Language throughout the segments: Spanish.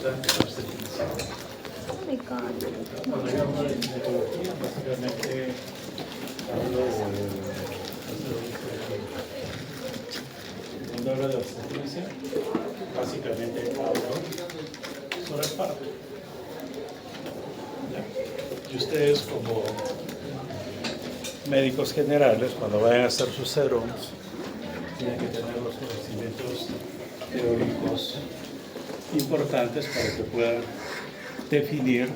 durante la obstetricia. Oh my God. Cuando yo hablo de ginecología, básicamente hablo cuando hablo de obstetricia, básicamente hablo sobre el parto. ¿Ya? Y ustedes como médicos generales, cuando vayan a hacer sus serums, tienen que tener los conocimientos teóricos importantes para que puedan definir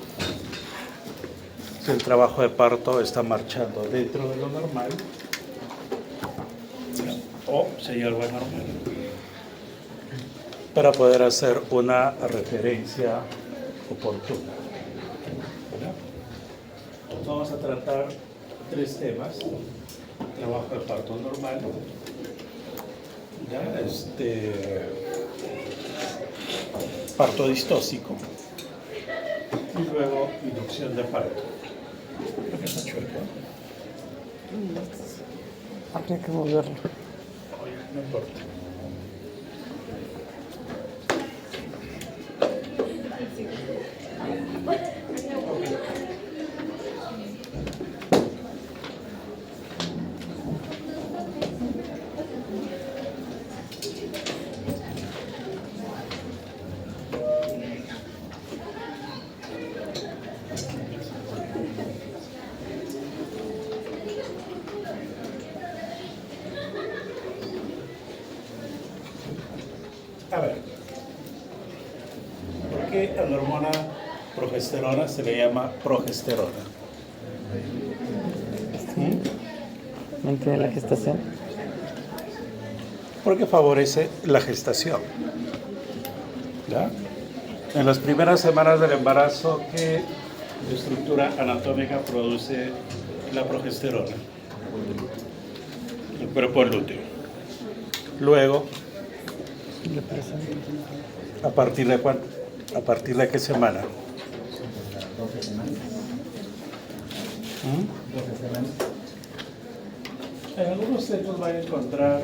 si el trabajo de parto está marchando dentro de lo normal o si hay algo anormal, para poder hacer una referencia oportuna. ¿Verdad? Vamos a tratar 3 temas: trabajo de parto normal, ¿ya? Parto distóxico y luego inducción de parto. Creo que está chueco. Habría que moverlo. Oye, no importa. A ver, ¿por qué a la hormona progesterona se le llama progesterona? ¿Mantiene la gestación? Porque favorece la gestación. ¿Ya? En las primeras semanas del embarazo, ¿qué estructura anatómica produce la progesterona? El cuerpo lúteo. Luego, ¿a partir de cuándo? ¿A partir de qué semana? 12 semanas. ¿Mm? 12 semanas. En algunos textos van a encontrar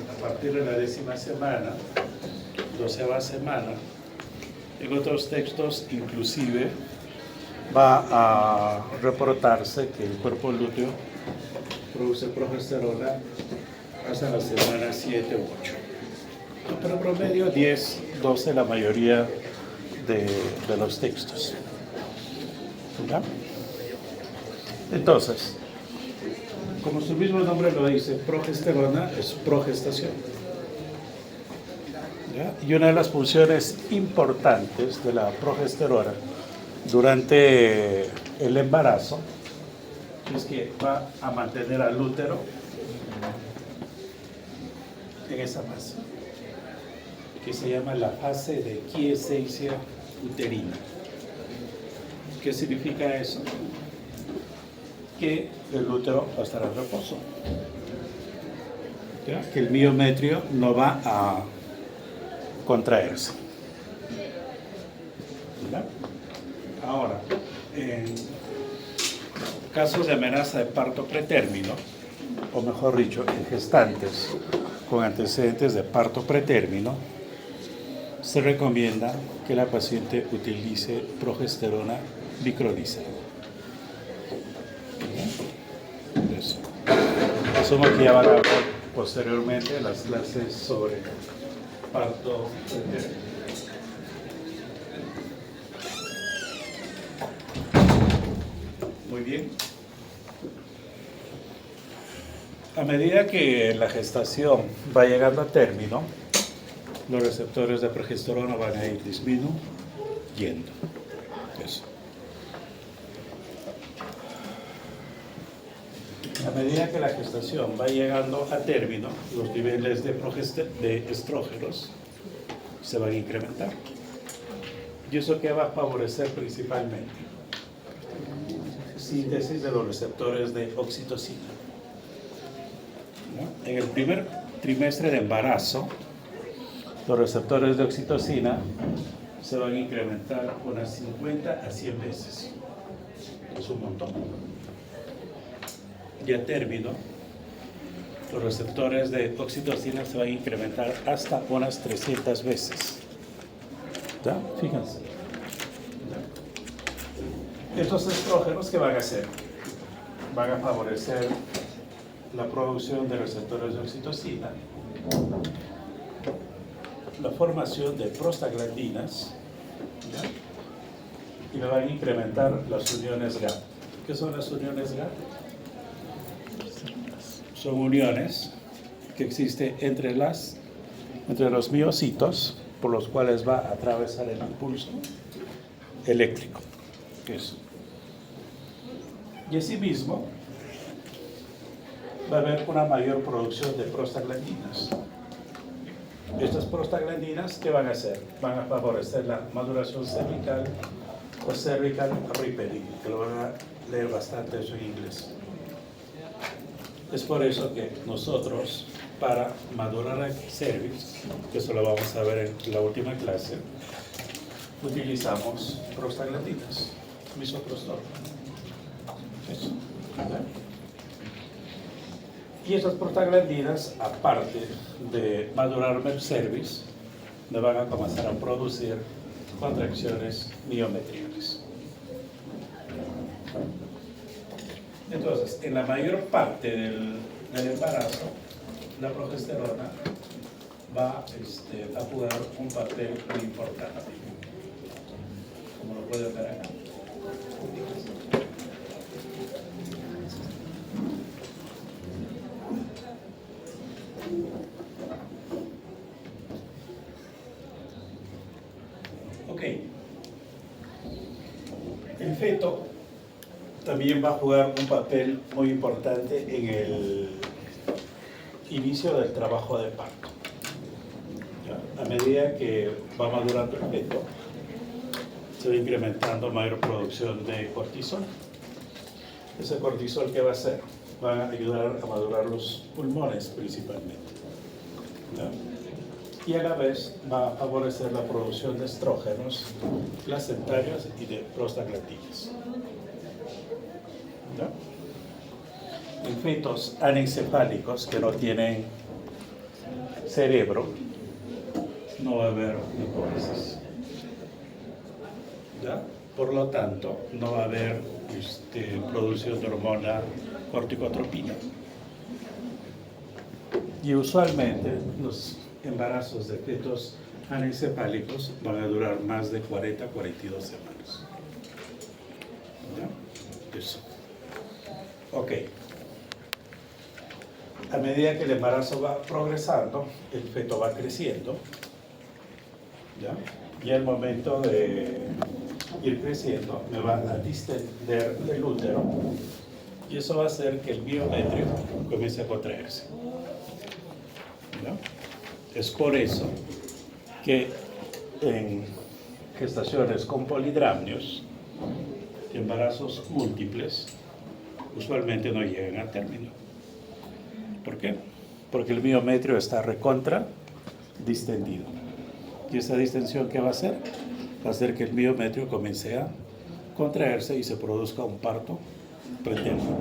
a partir de la 10ª semana, 12ª semana. En otros textos inclusive va a reportarse que el cuerpo lúteo produce progesterona hasta la semana 7 u 8. Pero en promedio 10, 12 la mayoría de los textos. ¿Ya? Entonces, como su mismo nombre lo dice, progesterona es progestación. ¿Ya? Y una de las funciones importantes de la progesterona durante el embarazo es que va a mantener al útero en esa fase, que se llama la fase de quiescencia uterina. ¿Qué significa eso? Que el útero va a estar en reposo, ¿ya? Que el miometrio no va a contraerse. ¿Ya? Ahora, en casos de amenaza de parto pretérmino, o mejor dicho, en gestantes con antecedentes de parto pretérmino, se recomienda que la paciente utilice progesterona micronizada. Eso. Asumo que ya van a ver posteriormente las clases sobre parto pretérmino. Muy bien. A medida que la gestación va llegando a término, los receptores de progesterona van a ir disminuyendo. Eso. A medida que la gestación va llegando a término, los niveles de estrógenos se van a incrementar. ¿Y eso qué va a favorecer principalmente? Síntesis de los receptores de oxitocina. ¿No? En el primer trimestre de embarazo, los receptores de oxitocina se van a incrementar unas 50 a 100 veces. Es un montón. Y a término, los receptores de oxitocina se van a incrementar hasta unas 300 veces. ¿Ya? Fíjense. ¿Ya? Estos estrógenos, ¿qué van a hacer? Van a favorecer la producción de receptores de oxitocina, la formación de prostaglandinas, ¿ya? Y me van a incrementar las uniones GAP. ¿Qué son las uniones GAP? Son uniones que existen entre los miocitos, por los cuales va a atravesar el impulso eléctrico. Eso. Y asimismo, va a haber una mayor producción de prostaglandinas. Estas prostaglandinas, ¿qué van a hacer? Van a favorecer la maduración cervical o cervical ripening, que lo van a leer bastante eso en inglés. Es por eso que nosotros, para madurar el cervix, que eso lo vamos a ver en la última clase, utilizamos prostaglandinas, misoprostol. Eso. ¿Verdad? Y esas prostaglandinas, aparte de madurarme el cervix, me van a comenzar a producir contracciones miometriales. Entonces, en la mayor parte del embarazo, la progesterona va a jugar un papel muy importante, como lo pueden ver acá. Ok. El feto también va a jugar un papel muy importante en el inicio del trabajo de parto. ¿Ya? A medida que va madurando el feto, se va incrementando mayor producción de cortisol. Ese cortisol, ¿qué va a hacer? Va a ayudar a madurar los pulmones principalmente. ¿Ya? Y a la vez va a favorecer la producción de estrógenos placentarios y de prostaglandinas. ¿Ya? En fetos anencefálicos que no tienen cerebro, no va a haber lipoesis. ¿Ya? Por lo tanto, no va a haber producción de hormona corticotropina. Y usualmente los embarazos de fetos anencefálicos van a durar más de 40 a 42 semanas. ¿Ya? Eso. Ok. A medida que el embarazo va progresando, el feto va creciendo. ¿Ya? Y al momento de ir creciendo, me va a distender el útero. Y eso va a hacer que el miometrio comience a contraerse. ¿Ya? Es por eso que en gestaciones con polidramnios, embarazos múltiples, usualmente no llegan a término. ¿Por qué? Porque el miometrio está recontra distendido. ¿Y esa distensión qué va a hacer? Va a hacer que el miometrio comience a contraerse y se produzca un parto preterno.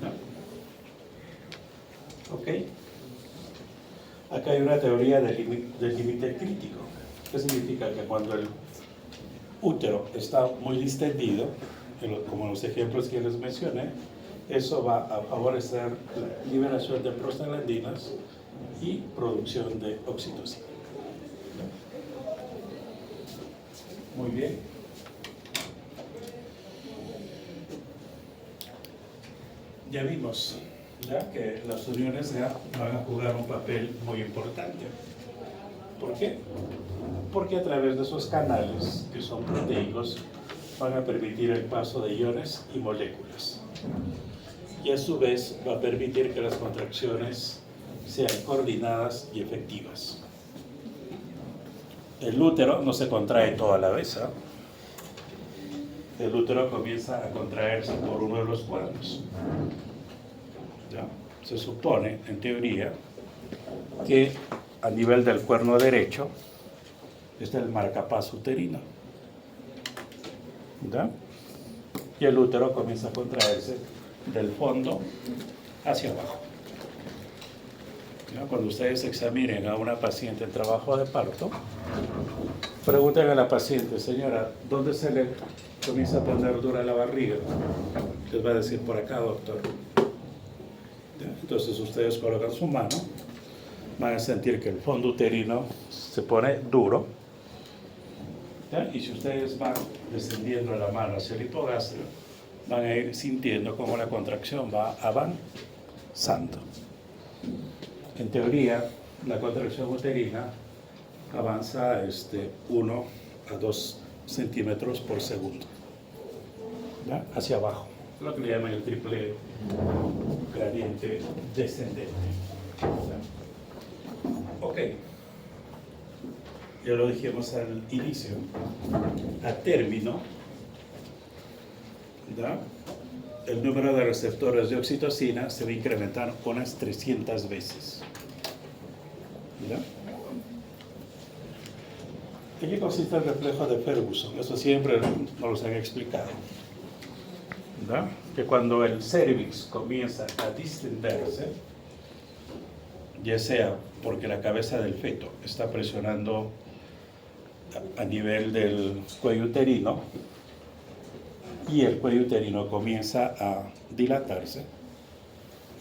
¿No? ¿Ok? Acá hay una teoría del límite crítico. ¿Qué significa? Que cuando el útero está muy distendido, como en los ejemplos que les mencioné, eso va a favorecer la liberación de prostaglandinas y producción de oxitocina. Muy bien. Ya vimos que las uniones GAP van a jugar un papel muy importante. ¿Por qué? Porque a través de esos canales, que son proteicos, van a permitir el paso de iones y moléculas. Y a su vez va a permitir que las contracciones sean coordinadas y efectivas. El útero no se contrae toda la vez, ¿eh? El útero comienza a contraerse por uno de los cuernos. ¿Ya? Se supone, en teoría, que a nivel del cuerno derecho está el marcapaso uterino. ¿Ya? Y el útero comienza a contraerse del fondo hacia abajo. ¿Ya? Cuando ustedes examinen a una paciente en trabajo de parto, Preguntan a la paciente, señora, ¿dónde se le comienza a poner dura la barriga? Les va a decir, por acá, doctor. ¿Ya? Entonces ustedes colocan su mano, van a sentir que el fondo uterino se pone duro. ¿Ya? Y si ustedes van descendiendo la mano hacia el hipogastrio, van a ir sintiendo cómo la contracción va avanzando. En teoría, la contracción uterina avanza 1 a 2 centímetros por segundo, ¿ya? Hacia abajo, lo que le llaman el triple gradiente descendente. ¿Ya? Ok, ya lo dijimos al inicio. A término, ¿ya? El número de receptores de oxitocina se va a incrementar unas 300 veces. ¿Ya? ¿En qué consiste el reflejo de Ferguson? Eso siempre nos lo han explicado. ¿Ya? Que cuando el cervix comienza a distenderse, ya sea porque la cabeza del feto está presionando a nivel del cuello uterino y el cuello uterino comienza a dilatarse,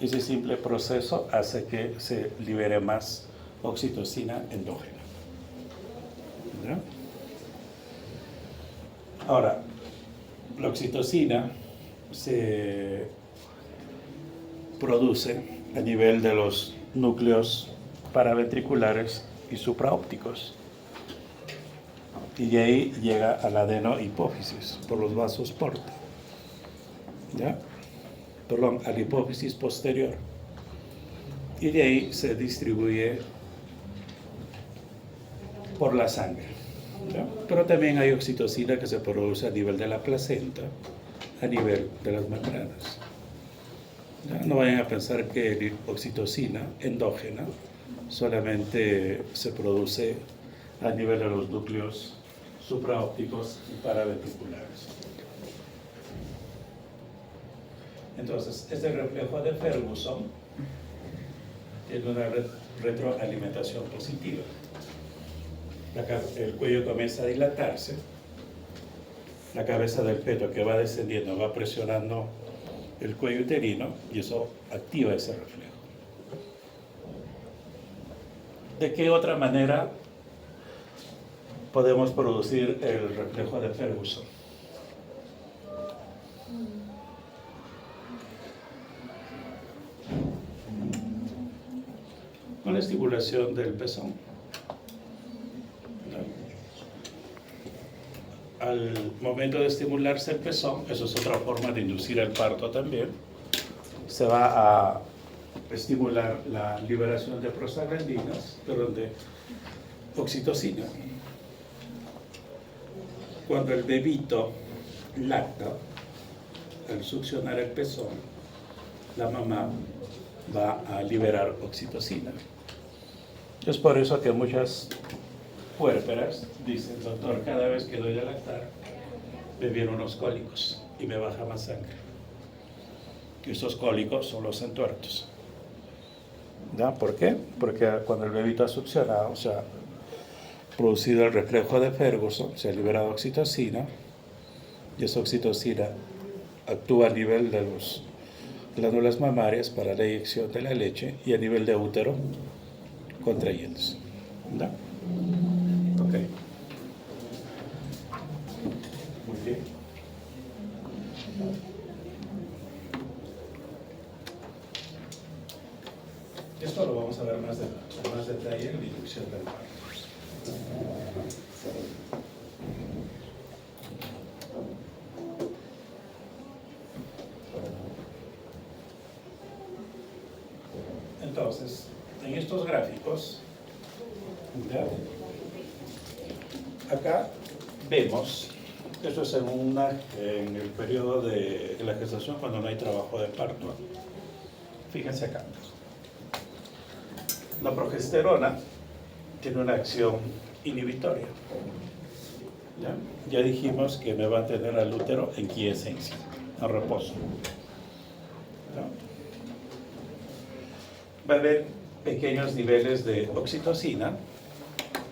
ese simple proceso hace que se libere más oxitocina endógena. ¿Ya? Ahora, la oxitocina se produce a nivel de los núcleos paraventriculares y supraópticos, y de ahí llega a la adenohipófisis por los vasos porta, ¿ya? Perdón, a la hipófisis posterior, y de ahí se distribuye por la sangre, ¿ya? Pero también hay oxitocina que se produce a nivel de la placenta, a nivel de las membranas. ¿Ya? No vayan a pensar que la oxitocina endógena solamente se produce a nivel de los núcleos supraópticos y paraventriculares. Entonces, este reflejo de Ferguson tiene una retroalimentación positiva. El cuello comienza a dilatarse, la cabeza del feto que va descendiendo va presionando el cuello uterino y eso activa ese reflejo. ¿De qué otra manera podemos producir el reflejo de Ferguson? Con la estimulación del pezón. Al momento de estimularse el pezón, eso es otra forma de inducir el parto también, se va a estimular la liberación de prostaglandinas, perdón, de oxitocina. Cuando el bebito lacta, al succionar el pezón, la mamá va a liberar oxitocina. Es por eso que muchas puérperas dicen, doctor, cada vez que doy a lactar, me vienen unos cólicos y me baja más sangre. Y esos cólicos son los entuertos. ¿Ya? ¿Por qué? Porque cuando el bebito ha succionado, o sea, producido el reflejo de Ferguson, se ha liberado oxitocina, y esa oxitocina actúa a nivel de las glándulas mamarias para la eyección de la leche y a nivel de útero contrayéndose. ¿Ya? Ok. Muy bien. Esto lo vamos a ver más detalle en la inducción del parto. Entonces, en estos gráficos, ¿ya? Acá vemos, esto es en el periodo de la gestación cuando no hay trabajo de parto. Fíjense acá. La progesterona tiene una acción inhibitoria. ¿Ya? Ya dijimos que me va a tener al útero en quiescencia, en reposo. ¿Ya? Va a haber pequeños niveles de oxitocina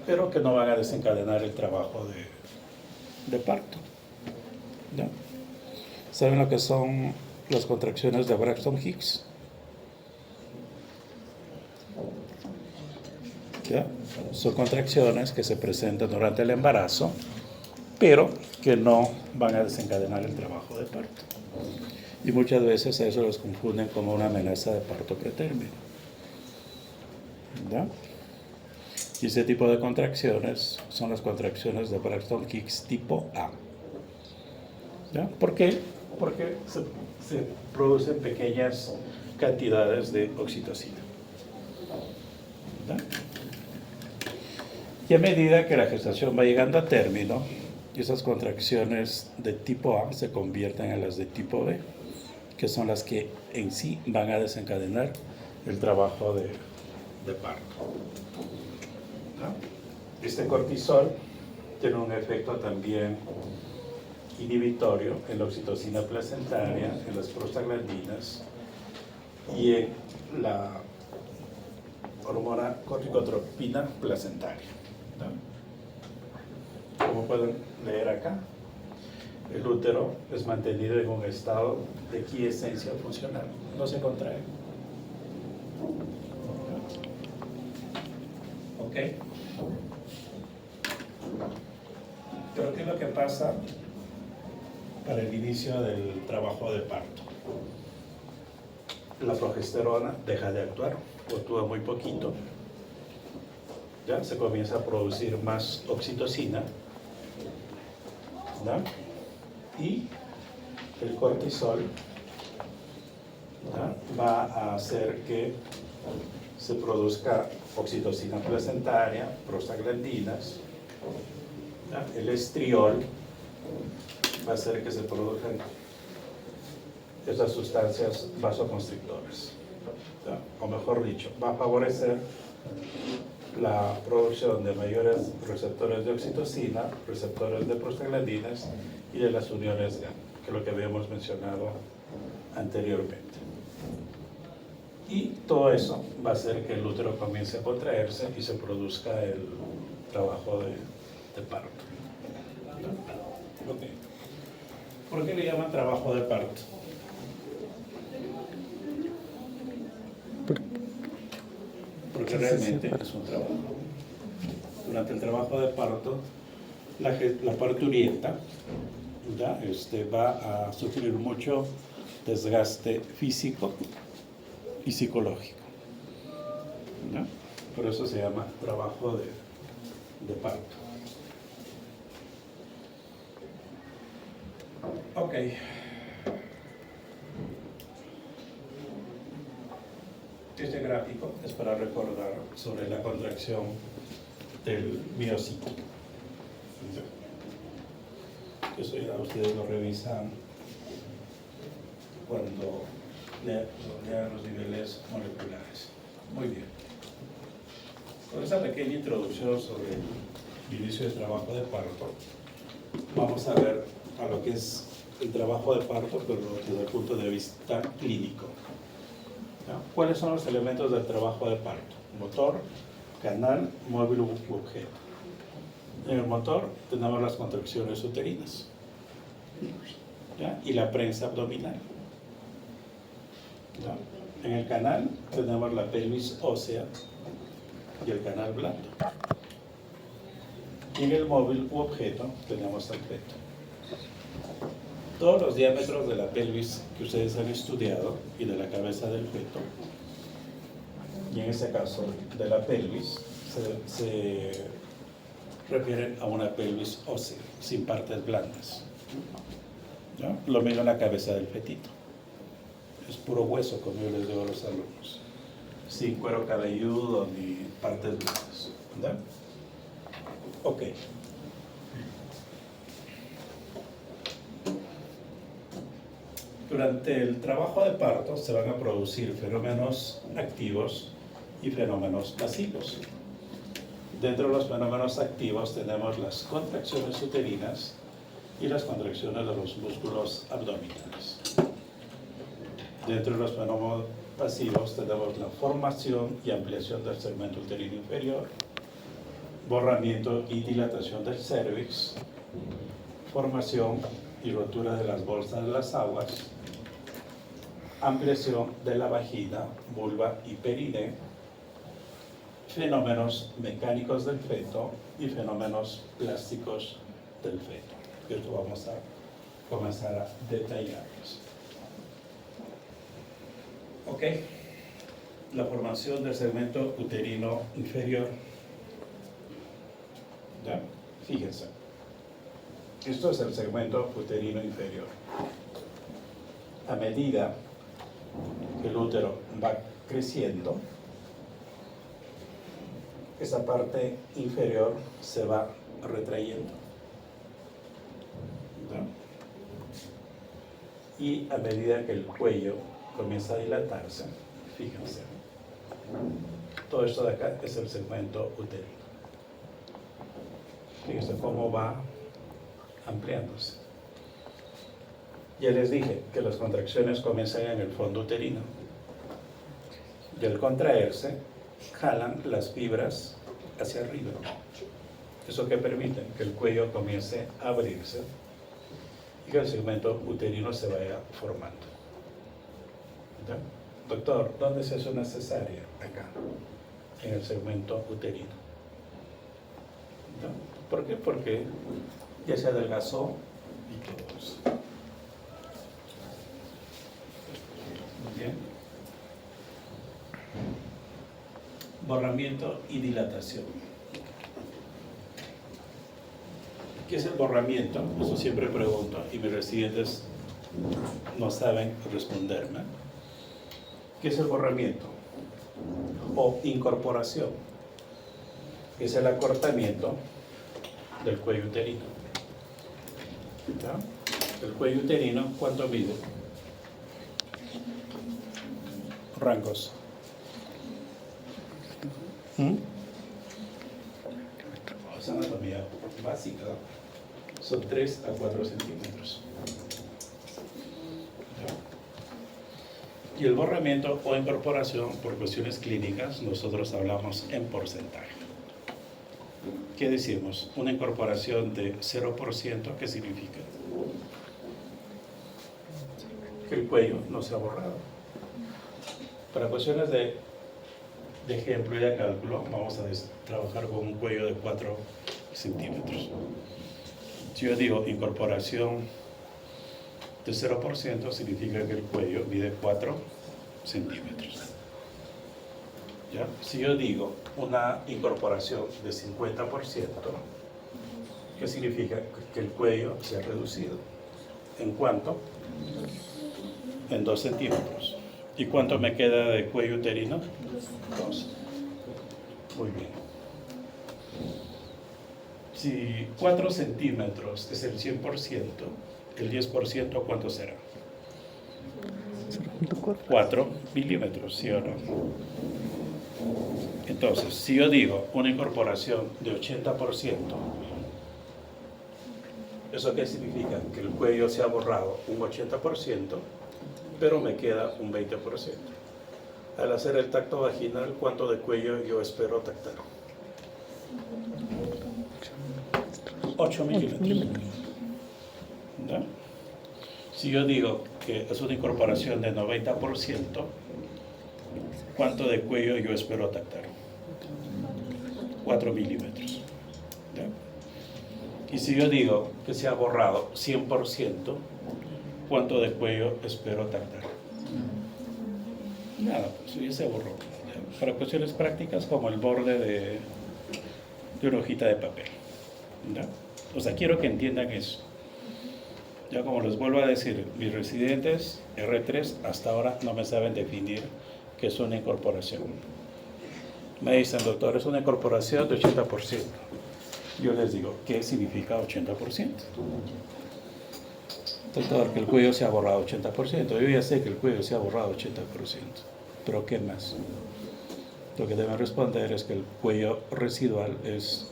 pero que no van a desencadenar el trabajo de parto. ¿Ya? ¿Saben lo que son las contracciones de Braxton Hicks? ¿Ya? Son contracciones que se presentan durante el embarazo, pero que no van a desencadenar el trabajo de parto. Y muchas veces a eso los confunden como una amenaza de parto pretérmino. ¿Ya? Y ese tipo de contracciones son las contracciones de Braxton Hicks tipo A. ¿Ya? ¿Por qué? Porque se producen pequeñas cantidades de oxitocina. ¿Ya? Y a medida que la gestación va llegando a término, esas contracciones de tipo A se convierten en las de tipo B, que son las que en sí van a desencadenar el trabajo de parto. ¿No? Este cortisol tiene un efecto también inhibitorio en la oxitocina placentaria, en las prostaglandinas y en la hormona corticotropina placentaria. ¿No? Como pueden leer acá, el útero es mantenido en un estado de quiescencia funcional, no se contrae. ¿Ok? Pero ¿qué es lo que pasa para el inicio del trabajo de parto? La progesterona deja de actuar, o actúa muy poquito. Ya se comienza a producir más oxitocina, ¿ya? Y el cortisol, ¿ya?, va a hacer que se produzca oxitocina placentaria, prostaglandinas, ¿ya? El estriol va a hacer que se produzcan esas sustancias vasoconstrictoras, ¿ya? O mejor dicho, va a favorecer la producción de mayores receptores de oxitocina, receptores de prostaglandinas y de las uniones GAN, que es lo que habíamos mencionado anteriormente. Y todo eso va a hacer que el útero comience a contraerse y se produzca el trabajo de parto. ¿No? Okay. ¿Por qué le llaman trabajo de parto? Porque realmente es un trabajo. Durante el trabajo de parto, la parturienta, ¿ya?, va a sufrir mucho desgaste físico y psicológico, ¿ya? Por eso se llama trabajo de parto. Ok. Este gráfico es para recordar sobre la contracción del miocito. Eso ya ustedes lo revisan cuando lean los niveles moleculares. Muy bien. Con esta pequeña introducción sobre el inicio del trabajo de parto, vamos a ver a lo que es el trabajo de parto, pero desde el punto de vista clínico. ¿Ya? ¿Cuáles son los elementos del trabajo de parto? Motor, canal, móvil u objeto. En el motor tenemos las contracciones uterinas, ¿ya?, y la prensa abdominal. ¿Ya? En el canal tenemos la pelvis ósea y el canal blando. Y en el móvil u objeto tenemos el feto. Todos los diámetros de la pelvis que ustedes han estudiado y de la cabeza del feto, y en este caso de la pelvis, se refieren a una pelvis ósea, sin partes blandas. ¿Ya? Lo mismo en la cabeza del fetito. Es puro hueso, como yo les digo a los alumnos, sin cuero cabelludo ni partes blandas. ¿Ya? Ok. Durante el trabajo de parto se van a producir fenómenos activos y fenómenos pasivos. Dentro de los fenómenos activos tenemos las contracciones uterinas y las contracciones de los músculos abdominales. Dentro de los fenómenos pasivos tenemos la formación y ampliación del segmento uterino inferior borramiento y dilatación del cervix, formación y rotura de las bolsas de las aguas, ampliación de la vagina, vulva y perine, fenómenos mecánicos del feto y fenómenos plásticos del feto. Esto vamos a comenzar a detallarlos. Ok, la formación del segmento uterino inferior. ¿Ya? Fíjense, esto es el segmento uterino inferior. A medida que el útero va creciendo, esa parte inferior se va retrayendo. ¿Ya? Y a medida que el cuello comienza a dilatarse, fíjense, todo esto de acá es el segmento uterino. Fíjense cómo va ampliándose. Ya les dije que las contracciones comienzan en el fondo uterino y al contraerse jalan las fibras hacia arriba. Eso que permite que el cuello comience a abrirse y que el segmento uterino se vaya formando. ¿Ya? Doctor, ¿dónde se hace una cesárea? Acá, en el segmento uterino. ¿Ya? ¿Por qué? Porque ya se adelgazó y todo eso. Muy bien. Borramiento y dilatación. ¿Qué es el borramiento? Eso siempre pregunto y mis residentes no saben responderme. ¿Qué es el borramiento? O incorporación. Es el acortamiento del cuello uterino. ¿Ya? El cuello uterino, ¿cuánto mide? Rangos. Es anatomía básica. Son 3 a 4 centímetros. ¿Ya? Y el borramiento o incorporación, por cuestiones clínicas, nosotros hablamos en porcentaje. ¿Qué decimos? Una incorporación de 0%, ¿qué significa? Que el cuello no se ha borrado. Para cuestiones de ejemplo y de cálculo, vamos a trabajar con un cuello de 4 centímetros. Si yo digo incorporación de 0%, significa que el cuello mide 4 centímetros. ¿Ya? Si yo digo una incorporación de 50%, ¿qué significa? Que el cuello se ha reducido. ¿En cuánto? En 2 centímetros. ¿Y cuánto me queda de cuello uterino? 2. Muy bien. Si 4 centímetros es el 100%, el 10%, ¿cuánto será? 4 milímetros, ¿sí o no? Entonces, si yo digo una incorporación de 80%, ¿eso qué significa? Que el cuello se ha borrado un 80%, pero me queda un 20%. Al hacer el tacto vaginal, ¿cuánto de cuello yo espero tactar? 8 milímetros. ¿Ya? Si yo digo que es una incorporación de 90%, ¿cuánto de cuello yo espero tactar? 4 milímetros. ¿Ya? Y si yo digo que se ha borrado 100%, ¿cuánto de cuello espero tactar? Nada, pues ya se borró. ¿Ya? Para cuestiones prácticas, como el borde de una hojita de papel. ¿Ya? O sea, quiero que entiendan eso. Ya como les vuelvo a decir, mis residentes R3 hasta ahora no me saben definir qué es una incorporación. Me dicen, doctor, es una incorporación de 80%. Yo les digo, ¿qué significa 80%? Doctor, que el cuello se ha borrado 80%. Yo ya sé que el cuello se ha borrado 80%. ¿Pero qué más? Lo que deben responder es que el cuello residual es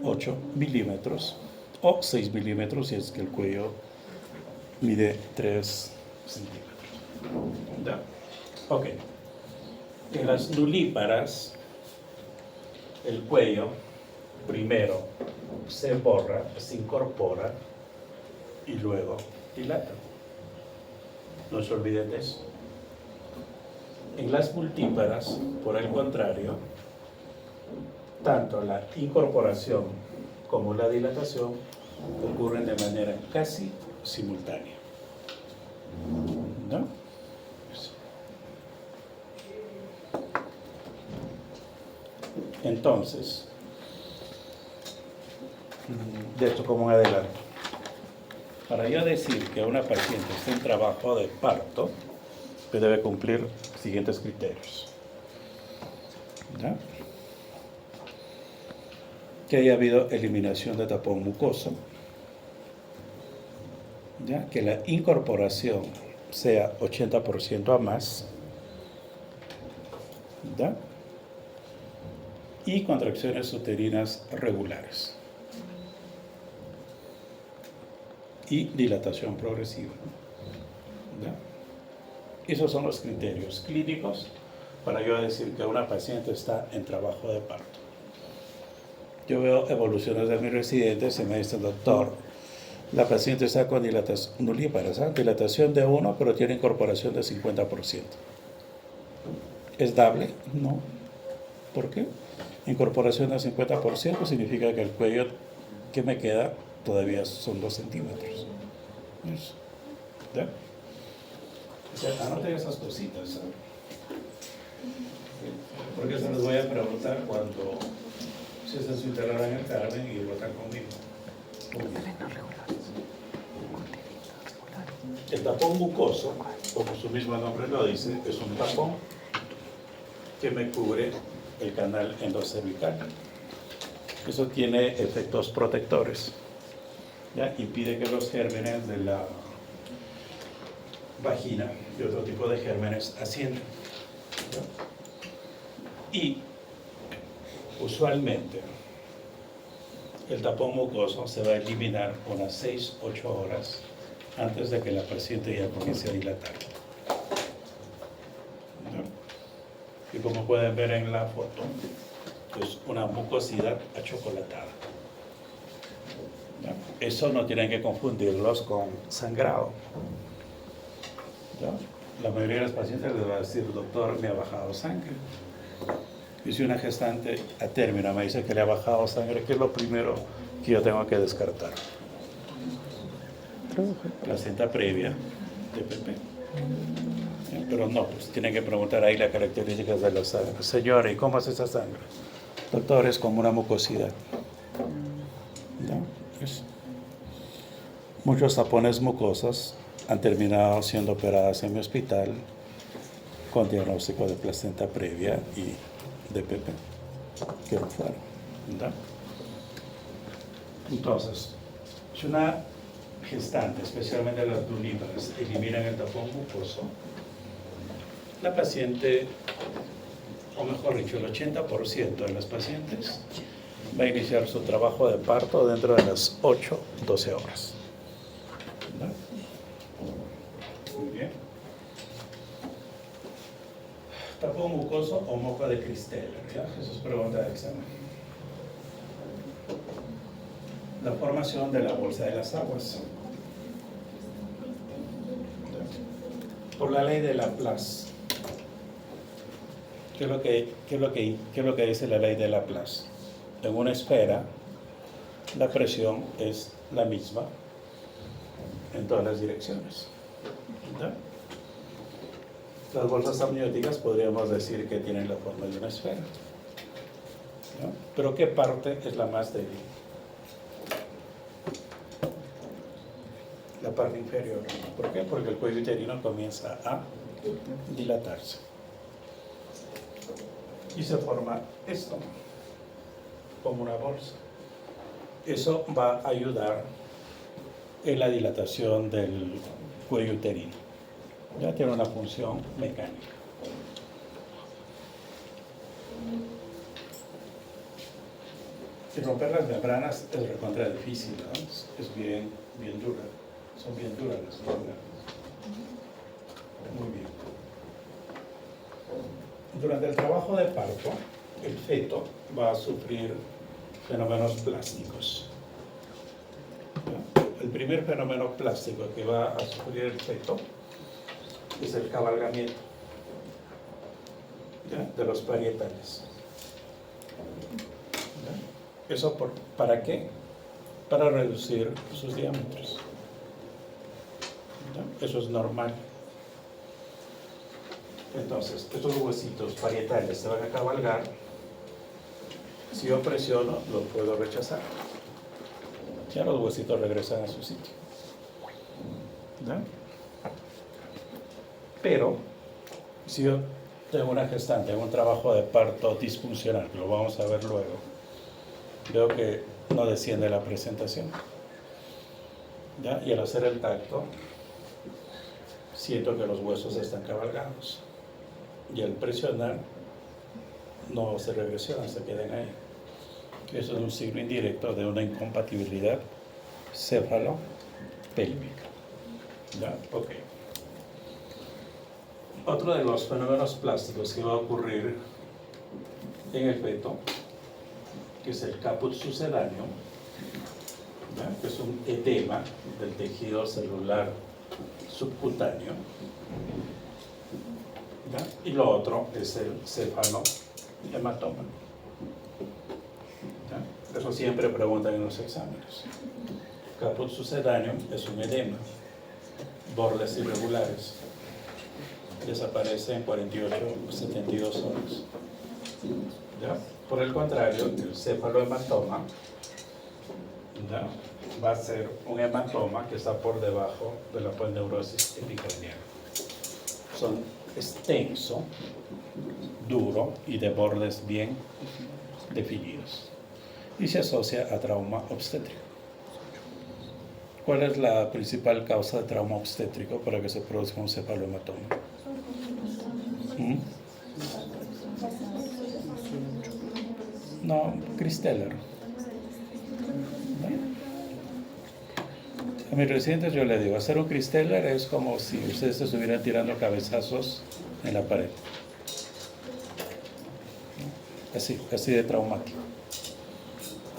8 milímetros o 6 milímetros si es que el cuello mide 3 centímetros. ¿Ya? Ok. En las nulíparas, el cuello primero se borra, se incorpora y luego dilata. No se olviden de eso. En las multíparas, por el contrario, tanto la incorporación como la dilatación ocurren de manera casi simultánea. ¿No? Entonces, de esto como un adelanto. Para yo decir que una paciente está en trabajo de parto, que debe cumplir los siguientes criterios. ¿Ya? Que haya habido eliminación de tapón mucoso, ¿ya? Que la incorporación sea 80% a más, ¿ya? Y contracciones uterinas regulares y dilatación progresiva, ¿ya? Esos son los criterios clínicos para yo decir que una paciente está en trabajo de parto. Yo veo evoluciones de mis residentes y me dicen, doctor, la paciente está con dilatación nulíparas, ¿eh? Dilatación de 1, pero tiene incorporación de 50%. ¿Es dable? No. ¿Por qué? Incorporación de 50% significa que el cuello que me queda todavía son 2 centímetros. Eso. ¿Ya? O sea, anoten esas cositas, ¿sabes? Porque se les voy a preguntar cuando se hacen su integral en el Carmen y votan conmigo. El tapón mucoso, como su mismo nombre lo dice, es un tapón que me cubre el canal endocervical. Eso tiene efectos protectores, ¿ya? Impide que los gérmenes de la vagina y otro tipo de gérmenes asciendan, ¿ya? Y usualmente el tapón mucoso se va a eliminar unas 6-8 horas antes de que la paciente ya comience a dilatar, ¿ya? Y como pueden ver en la foto, es una mucosidad achocolatada, ¿ya? Eso no tienen que confundirlos con sangrado, ¿ya? La mayoría de los pacientes les va a decir, doctor, me ha bajado sangre. Y si una gestante a término me dice que le ha bajado sangre, ¿qué es lo primero que yo tengo que descartar? Placenta previa de PP. Pero no, pues tienen que preguntar ahí las características de la sangre. Señora, ¿y cómo es esa sangre? Doctor, es como una mucosidad, ¿no? Muchos tapones mucosos han terminado siendo operadas en mi hospital con diagnóstico de placenta previa y de PP, que no fueron, ¿verdad? Entonces, si una gestante, especialmente las nulíparas, eliminan el tapón mucoso, la paciente, o mejor dicho, el 80% de las pacientes va a iniciar su trabajo de parto dentro de las 8-12 horas. ¿Verdad? Muy bien. Tapón mucoso o moco de Christeller, ¿ya? Eso es pregunta de examen. La formación de la bolsa de las aguas. Por la ley de Laplace. ¿Qué es lo que dice la ley de Laplace? En una esfera, la presión es la misma en todas las direcciones, ¿verdad? Las bolsas amnióticas podríamos decir que tienen la forma de una esfera, ¿no? Pero ¿qué parte es la más débil? La parte inferior. ¿Por qué? Porque el cuello uterino comienza a dilatarse y se forma esto como una bolsa. Eso va a ayudar en la dilatación del cuello uterino. Ya tiene una función mecánica. Y romper las membranas es recontra difícil, ¿no? Es bien dura. Son bien duras las membranas. Muy bien. Durante el trabajo de parto, el feto va a sufrir fenómenos plásticos. ¿Ya? El primer fenómeno plástico que va a sufrir el feto es el cabalgamiento, ¿ya?, de los parietales. ¿Ya? ¿Eso para qué? Para reducir sus diámetros. ¿Ya? Eso es normal. Entonces, estos huesitos parietales se van a cabalgar. Si yo presiono, los puedo rechazar. Ya los huesitos regresan a su sitio. ¿Ya? Pero, si yo tengo una gestante, hago un trabajo de parto disfuncional, que lo vamos a ver luego, veo que no desciende la presentación. ¿Ya? Y al hacer el tacto, siento que los huesos están cabalgados. Y al presionar, no se regresionan, se quedan ahí. Eso es un signo indirecto de una incompatibilidad céfalo-pélvica. ¿Ya? Ok. Otro de los fenómenos plásticos que va a ocurrir en el feto, que es el caput sucedáneo, ¿ya?, que es un edema del tejido celular subcutáneo, ¿ya?, y lo otro es el cefalohematoma. ¿Ya? Eso siempre preguntan en los exámenes. Caput sucedáneo es un edema, bordes irregulares, desaparece en 48 o 72 horas. ¿Ya? Por el contrario, el cefalohematoma, ¿ya?, va a ser un hematoma que está por debajo de la aponeurosis epicraniana. Son extenso, duro y de bordes bien definidos. Y se asocia a trauma obstétrico. ¿Cuál es la principal causa de trauma obstétrico para que se produzca un cefalohematoma? No, Christeller. A mis residentes yo les digo, hacer un Christeller es como si ustedes estuvieran tirando cabezazos en la pared. Así de traumático.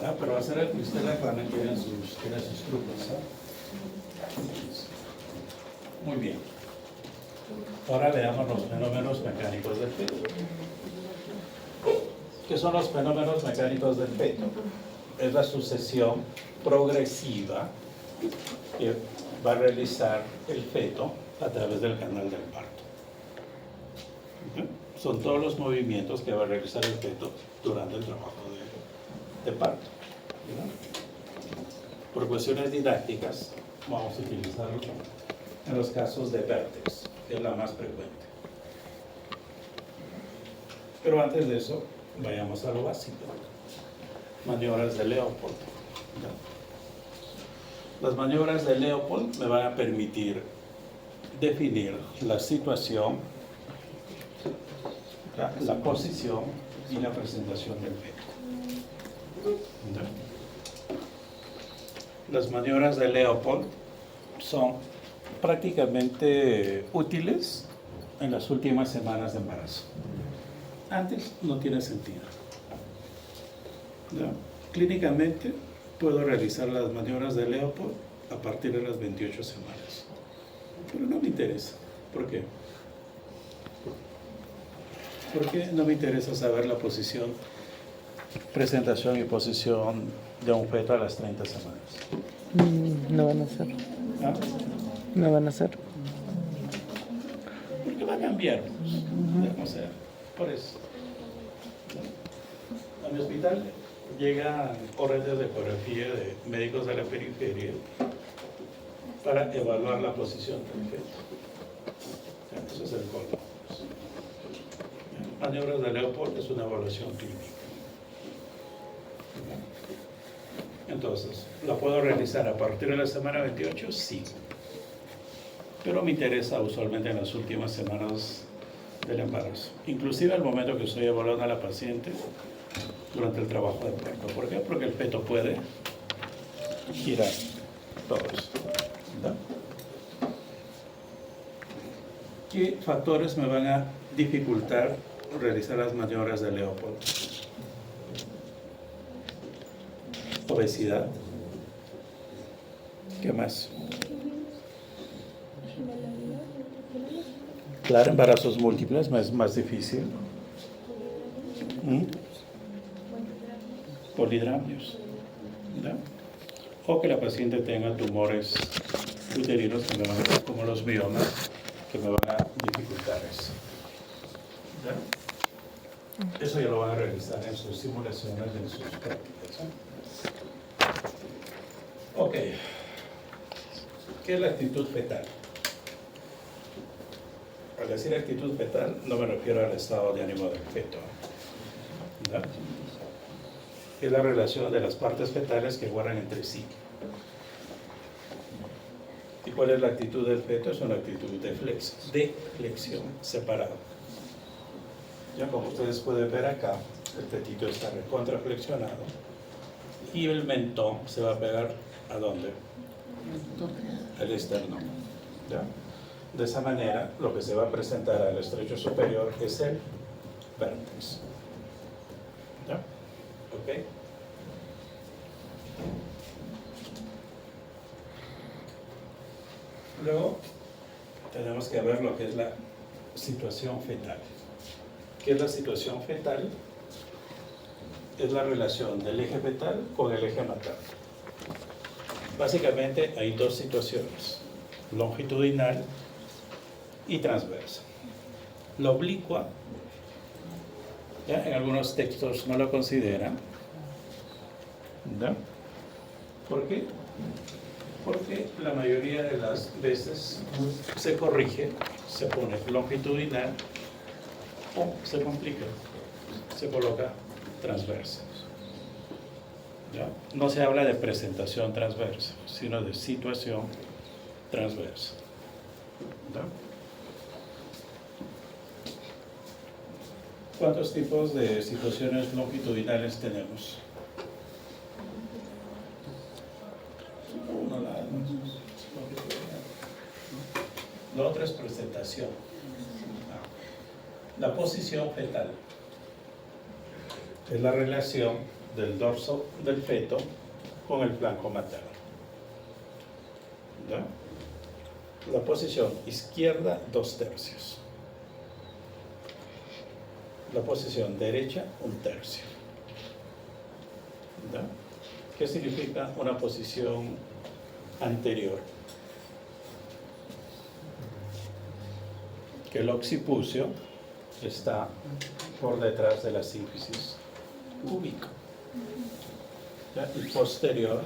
¿Ah? Pero hacer el Christeller también tiene sus trucos. Muy bien. Ahora veamos los fenómenos mecánicos del feto. ¿Qué son los fenómenos mecánicos del feto? Es la sucesión progresiva que va a realizar el feto a través del canal del parto. ¿Okay? Son todos los movimientos que va a realizar el feto durante el trabajo de parto. ¿Verdad? Por cuestiones didácticas, vamos a utilizarlo en los casos de vértex, que es la más frecuente. Pero antes de eso, vayamos a lo básico. Maniobras de Leopold. Las maniobras de Leopold me van a permitir definir la situación, la posición y la presentación del feto. Las maniobras de Leopold son prácticamente útiles en las últimas semanas de embarazo. Antes no tiene sentido. ¿Ya? Clínicamente puedo realizar las maniobras de Leopold a partir de las 28 semanas. Pero no me interesa. ¿Por qué? ¿Por qué no me interesa saber la posición, presentación y posición de un feto a las 30 semanas? No van a hacer. ¿Ah? No van a hacer. Porque va a cambiar. O sea, por eso. A mi hospital llegan corrientes de ecografía de médicos de la periferia para evaluar la posición del feto. Eso es el colmo. Maniobras de Leopold es una evaluación clínica. Entonces, ¿la puedo realizar a partir de la semana 28? Sí. Pero me interesa usualmente en las últimas semanas del embarazo. Inclusive al momento que estoy evaluando a la paciente durante el trabajo de parto. ¿Por qué? Porque el feto puede girar todo esto. ¿Verdad? ¿Qué factores me van a dificultar realizar las maniobras de Leopold? obesidad. ¿Qué más? Claro, embarazos múltiples es más difícil. Polidramios. ¿Ya? O que la paciente tenga tumores uterinos como los miomas, que me van a dificultar eso. ¿Ya? Eso ya lo van a realizar en sus simulaciones, en sus prácticas. Ok. ¿Qué es la actitud fetal? Al decir actitud fetal, no me refiero al estado de ánimo del feto. ¿Ya? Es la relación de las partes fetales que guardan entre sí. ¿Y cuál es la actitud del feto? Es una actitud de flexión separada. Ya como ustedes pueden ver acá, el fetito está recontraflexionado y el mentón se va a pegar ¿a dónde? Al esternón. ¿Ya? De esa manera, lo que se va a presentar al estrecho superior es el vértex. ¿Ya? ¿Ok? Luego, tenemos que ver lo que es la situación fetal. ¿Qué es la situación fetal? Es la relación del eje fetal con el eje materno. Básicamente hay dos situaciones, longitudinal y transversa. La oblicua, ¿ya? En algunos textos no lo consideran. ¿Ya? ¿Por qué? Porque la mayoría de las veces se corrige, se pone longitudinal o se complica, se coloca transversa. ¿Ya? No se habla de presentación transversa, sino de situación transversa. ¿Ya? ¿Cuántos tipos de situaciones longitudinales tenemos? Uno nada más. Lo otro es presentación. La posición fetal es la relación del dorso del feto con el flanco materno. ¿Ya? La posición izquierda, 2/3. La posición derecha, 1/3. ¿Ya? ¿Qué significa una posición anterior? Que el occipucio está por detrás de la sínfisis púbica. ¿Ya? Y posterior,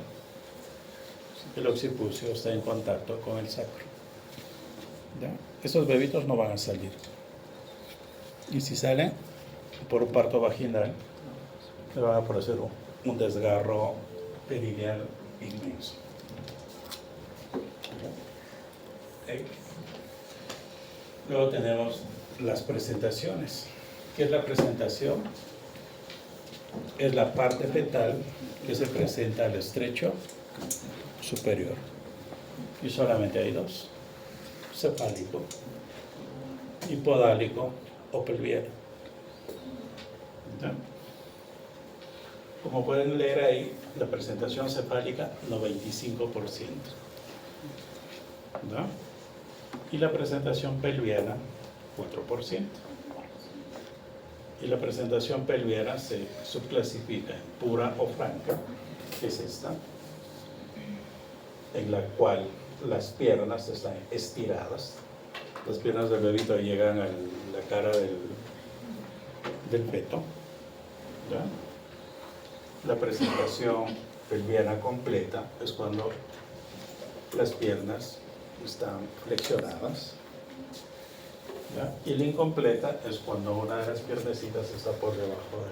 el occipucio está en contacto con el sacro. ¿Ya? Esos bebitos no van a salir. Y si salen por un parto vaginal, le van a producir un desgarro perineal inmenso. ¿Okay? Luego tenemos las presentaciones. ¿Qué es la presentación? Es la parte fetal que se presenta al estrecho superior. Y solamente hay dos: cefálico, hipodálico o pelviano. ¿Ya? Como pueden leer ahí, la presentación cefálica 95%. ¿Ya? Y la presentación pelviana 4%. Y la presentación pelviana se subclasifica en pura o franca, que es esta, en la cual las piernas están estiradas. Las piernas del bebito llegan a la cara del feto. ¿Ya? La presentación pelviana completa es cuando las piernas están flexionadas. ¿Ya? Y la incompleta es cuando una de las piernecitas está por debajo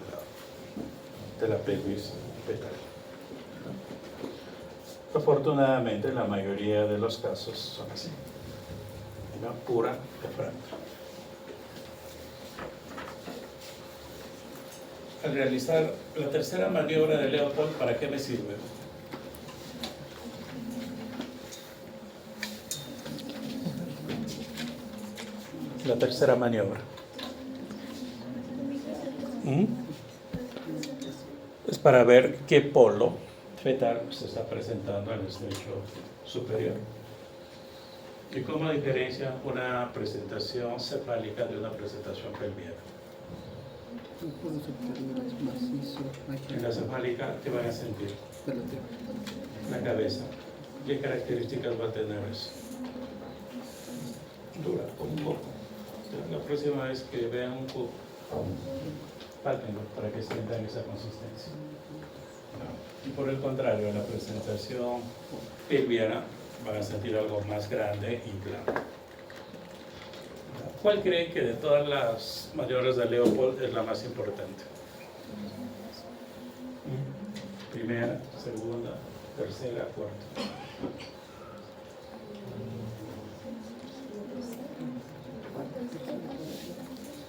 de la pelvis fetal. ¿Ya? Afortunadamente, la mayoría de los casos son así, ¿ya? Pura o franca. Al realizar la tercera maniobra de Leopold, ¿para qué me sirve? La tercera maniobra. Es para ver qué polo fetal se está presentando al estrecho superior. ¿Y cómo diferencia una presentación cefálica de una presentación pelviana? El juego superior es macizo. En la cefálica, ¿qué van a sentir? La cabeza. ¿Qué características va a tener eso? Dura, como un coco. La próxima vez que vean un coco, pálpenlo para que sientan esa consistencia. ¿No? Y por el contrario, en la presentación pelviana van a sentir algo más grande y plano. ¿Cuál creen que de todas las maniobras de Leopold es la más importante? Primera, segunda, tercera, cuarta.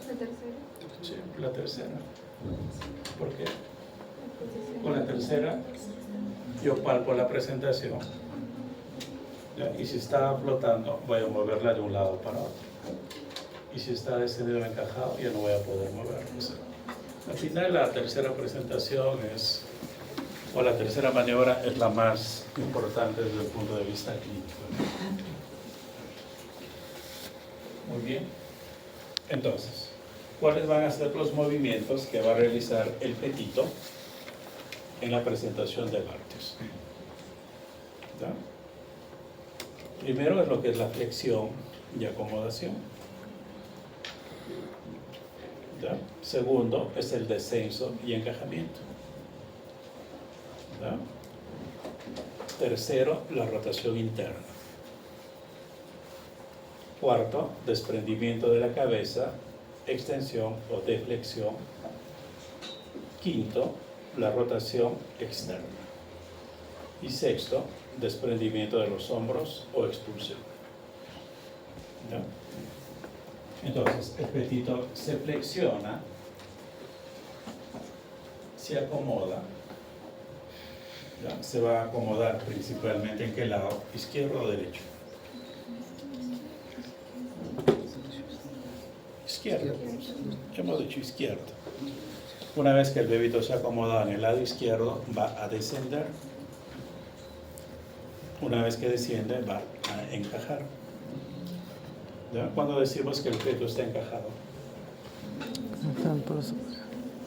La tercera. Sí, la tercera. ¿Por qué? Con la tercera yo palpo la presentación. ¿Ya? Y si está flotando, voy a moverla de un lado para otro. Y si está descendido encajado, ya no voy a poder moverlo. O sea, al final la tercera presentación es, o la tercera maniobra es la más importante desde el punto de vista clínico. Muy bien. Entonces, ¿cuáles van a ser los movimientos que va a realizar el fetito en la presentación de Bartius? ¿Ya? Primero es lo que es la flexión y acomodación. ¿Ya? Segundo es el descenso y encajamiento. ¿Ya? Tercero, la rotación interna. Cuarto, desprendimiento de la cabeza, extensión o deflexión. Quinto, la rotación externa. Y sexto, desprendimiento de los hombros o expulsión. ¿Ya? Entonces, el fetito se flexiona, se acomoda, ¿ya? Se va a acomodar principalmente en qué lado, izquierdo o derecho. Izquierdo, hemos dicho izquierdo. Una vez que el bebito se acomoda en el lado izquierdo, va a descender. Una vez que desciende, va a encajar. ¿Ya? Cuando decimos que el feto está encajado,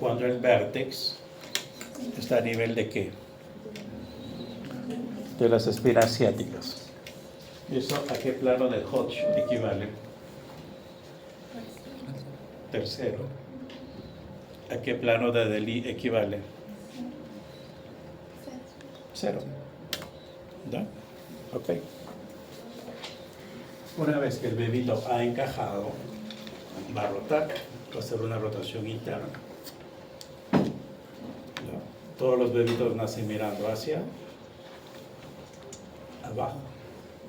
cuando el vértex está a nivel de ¿qué? De las espinas ciáticas. ¿Y eso a qué plano de Hodge equivale? Tercero. ¿A qué plano de Deli equivale? Cero. ¿Ya? Ok. Una vez que el bebito ha encajado, va a rotar, va a hacer una rotación interna. ¿Ya? Todos los bebitos nacen mirando hacia abajo.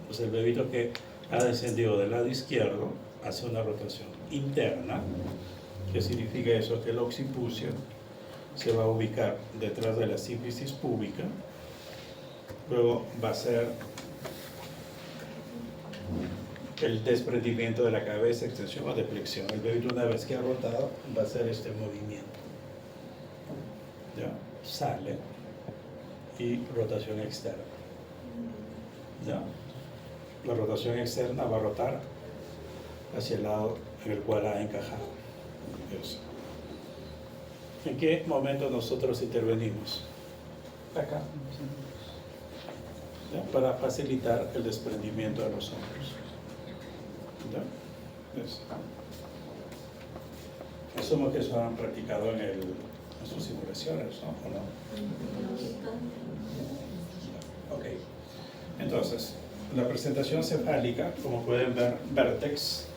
Pues el bebito que ha descendido del lado izquierdo hace una rotación interna. ¿Qué significa eso? Que el occipucio se va a ubicar detrás de la sínfisis púbica. Luego va a ser el desprendimiento de la cabeza, extensión o deflexión. El bebito, una vez que ha rotado, va a hacer este movimiento. ¿Ya? Sale y rotación externa. ¿Ya? La rotación externa va a rotar hacia el lado en el cual ha encajado. Eso. ¿En qué momento nosotros intervenimos? Acá. ¿Ya? Para facilitar el desprendimiento de los hombros. ¿Ya? Eso. Asumo que eso han practicado en sus simulaciones, ¿no? ¿O no? Ok. Entonces, la presentación cefálica, como pueden ver, vértex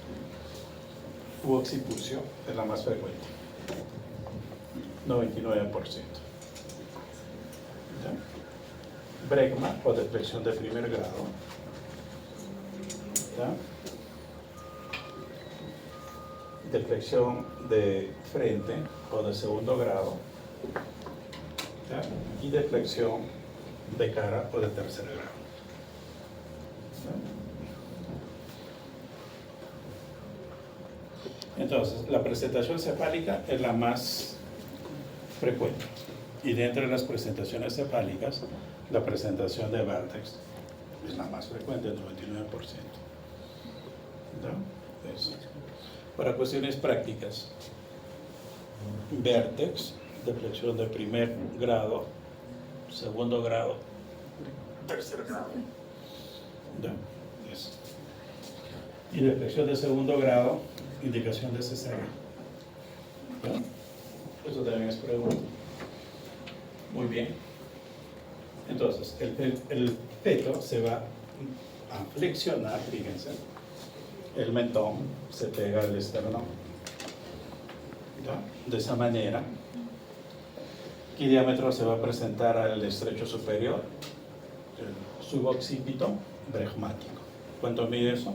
u occipucio es la más frecuente, 99%. ¿Ya? Bregma o deflexión de primer grado. ¿Ya? Deflexión de frente o de segundo grado. ¿Ya? Y deflexión de cara o de tercer grado. Entonces, la presentación cefálica es la más frecuente. Y dentro de las presentaciones cefálicas, la presentación de vértex es la más frecuente, el 99%. ¿No? Eso. Para cuestiones prácticas, vértex, deflexión de primer grado, segundo grado, tercer grado. ¿No? Eso. Y deflexión de segundo grado, indicación de cesárea. ¿No? Eso también es pregunta. Muy bien. Entonces, el feto se va a flexionar, fíjense. El mentón se pega al esternón. ¿Ya? De esa manera, ¿qué diámetro se va a presentar al estrecho superior? El suboccipito bregmático. ¿Cuánto mide eso?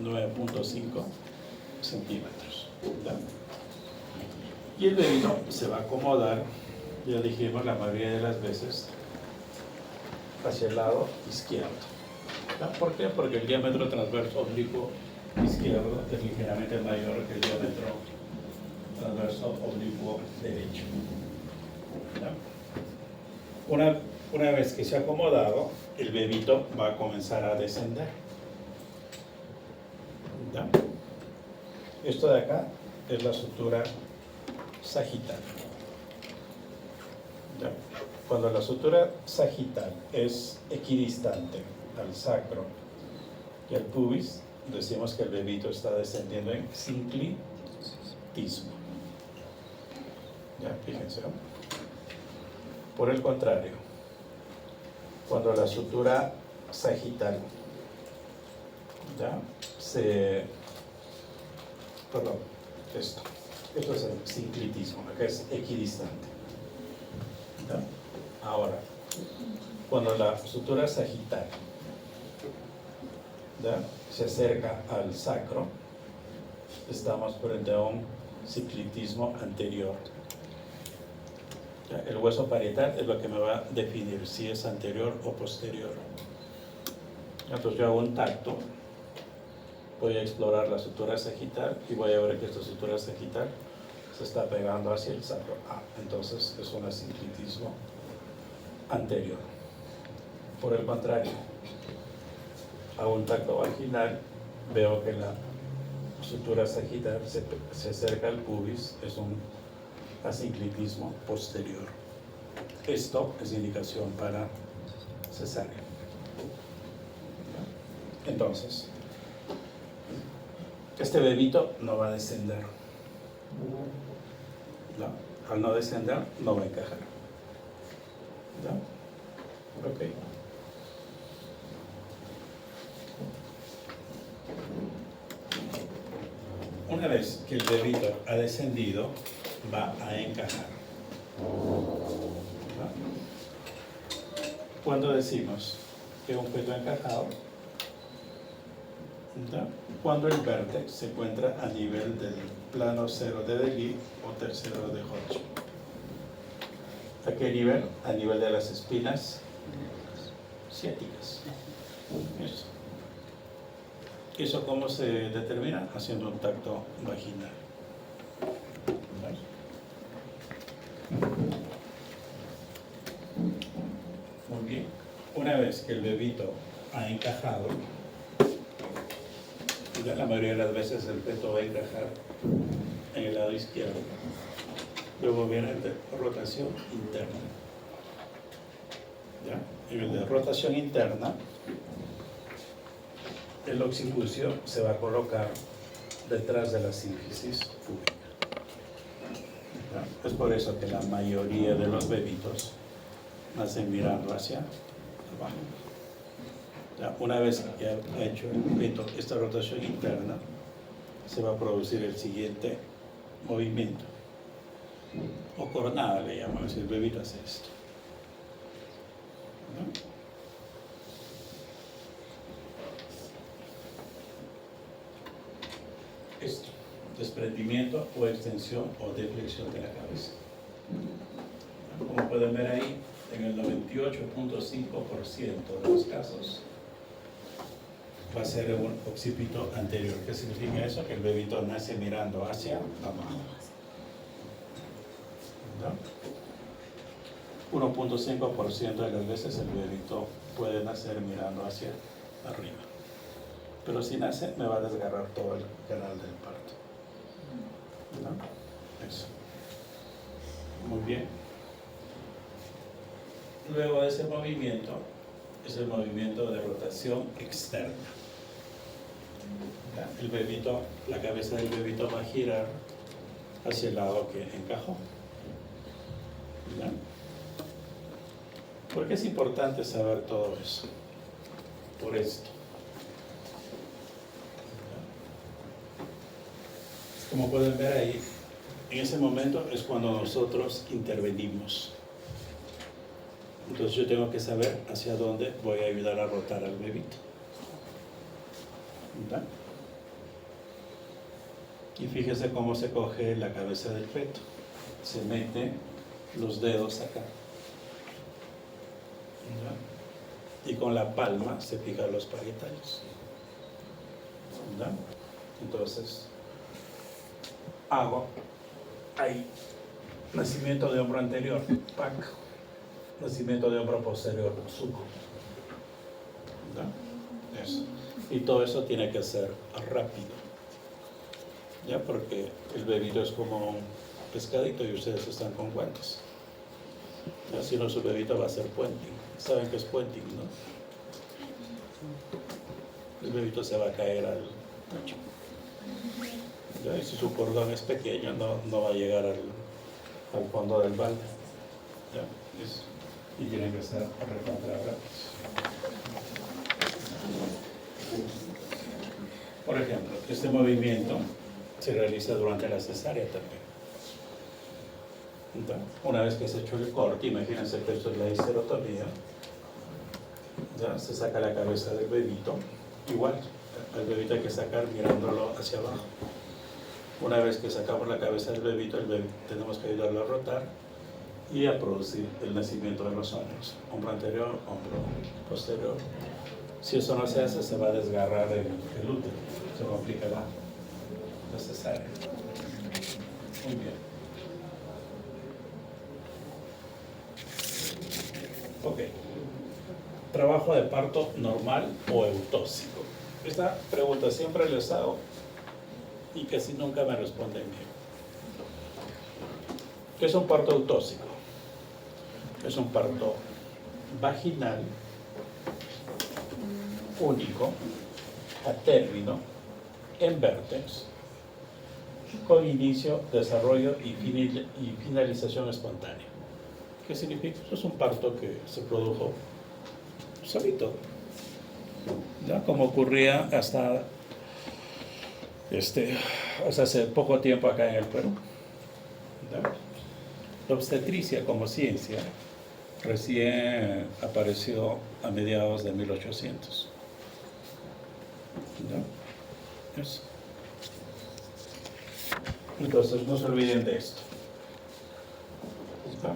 9.5 centímetros. ¿Ya? Y el bebito se va a acomodar, ya dijimos la mayoría de las veces, hacia el lado izquierdo. ¿Ya? ¿Por qué? Porque el diámetro transverso oblicuo izquierdo es ligeramente mayor que el diámetro transverso oblicuo derecho. ¿Ya? Una vez que se ha acomodado, el bebito va a comenzar a descender. ¿Ya? Esto de acá es la sutura sagital. ¿Ya? Cuando la sutura sagital es equidistante al sacro y al pubis, decimos que el bebito está descendiendo en sinclitismo. ¿Ya? Fíjense, ¿no? Por el contrario, cuando la sutura sagital esto es el sinclitismo, que es equidistante. ¿Ya? Ahora, cuando la sutura sagital se acerca al sacro, estamos frente a un ciclitismo anterior. ¿Ya? El hueso parietal es lo que me va a definir si es anterior o posterior. Entonces yo hago un tacto, voy a explorar la sutura sagital y voy a ver que esta sutura sagital se está pegando hacia el sacro. Entonces es un sinclitismo anterior. Por el contrario, hago un tacto vaginal, veo que la sutura sagital se acerca al pubis, es un asinclitismo posterior. Esto es indicación para cesárea. Entonces, este bebito no va a descender. ¿No? Al no descender, no va a encajar. ¿Ya? Ok. Una vez que el bebito ha descendido, va a encajar. ¿Ya? ¿Cuándo decimos que un feto ha encajado? ¿Ya? Cuando el vértex se encuentra a nivel del plano cero de Delis o tercero de Hodge. ¿A qué nivel? A nivel de las espinas ciáticas. Eso. ¿Eso cómo se determina? Haciendo un tacto vaginal. Muy bien. Una vez que el bebito ha encajado, la mayoría de las veces el feto va a encajar en el lado izquierdo. Luego viene el de rotación interna. ¿Ya? En el de rotación interna, el occipucio se va a colocar detrás de la sínfisis púbica. ¿Ya? Es por eso que la mayoría de los bebitos nacen mirando hacia abajo. ¿Ya? Una vez que ha hecho el feto esta rotación interna, se va a producir el siguiente movimiento. O cornada le llamamos, el bebito hace esto. ¿No? Esto, desprendimiento o extensión o deflexión de la cabeza. Como pueden ver ahí, en el 98.5% de los casos va a ser un occipito anterior. ¿Qué significa eso? Que el bebito nace mirando hacia abajo. ¿No? 1.5% de las veces el bebito puede nacer mirando hacia arriba. Pero si nace, me va a desgarrar todo el canal del parto. ¿No? Eso. Muy bien. Luego de ese movimiento, es el movimiento de rotación externa. ¿Ya? El bebito, la cabeza del bebito va a girar hacia el lado que encajó. ¿Ya? ¿Por qué es importante saber todo eso? Por esto. Como pueden ver ahí, en ese momento es cuando nosotros intervenimos. Entonces yo tengo que saber hacia dónde voy a ayudar a rotar al bebito. ¿Verdad? Y fíjese cómo se coge la cabeza del feto. Se mete los dedos acá. ¿Verdad? Y con la palma se pican los parietales. ¿Verdad? Entonces, hago ahí nacimiento de hombro anterior, pac, nacimiento de hombro posterior, suco. ¿Ya? Eso. Y todo eso tiene que ser rápido, ¿ya? Porque el bebito es como un pescadito y ustedes están con guantes. ¿Ya? Si no, su bebito va a ser puenting. ¿Saben qué es puenting, no? El bebito se va a caer al pecho. ¿Ya? Y si su cordón es pequeño, no va a llegar al fondo del balde. ¿Ya? Y tienen que ser recontra rápidos. Por ejemplo, este movimiento se realiza durante la cesárea también. ¿Ya? Una vez que se ha hecho el corte, imagínense que esto es la histerotomía, ¿ya? Se saca la cabeza del bebito, igual, al bebito hay que sacar mirándolo hacia abajo. Una vez que sacamos la cabeza del bebito, tenemos que ayudarlo a rotar y a producir el nacimiento de los hombros. Hombro anterior, hombro posterior. Si eso no se hace, se va a desgarrar el útero, se complica la cesárea. Muy bien. Ok. Trabajo de parto normal o eutóxico. Esta pregunta siempre les hago y casi nunca me responden bien. ¿Qué es un parto eutóxico? Es un parto vaginal, único, a término, en vértex, con inicio, desarrollo y finalización espontánea. ¿Qué significa? Es un parto que se produjo solito, ¿ya? Como ocurría hasta hace poco tiempo acá en el Perú. ¿Ya? La obstetricia como ciencia recién apareció a mediados de 1800. ¿Ya? Eso. Entonces no se olviden de esto. ¿Está?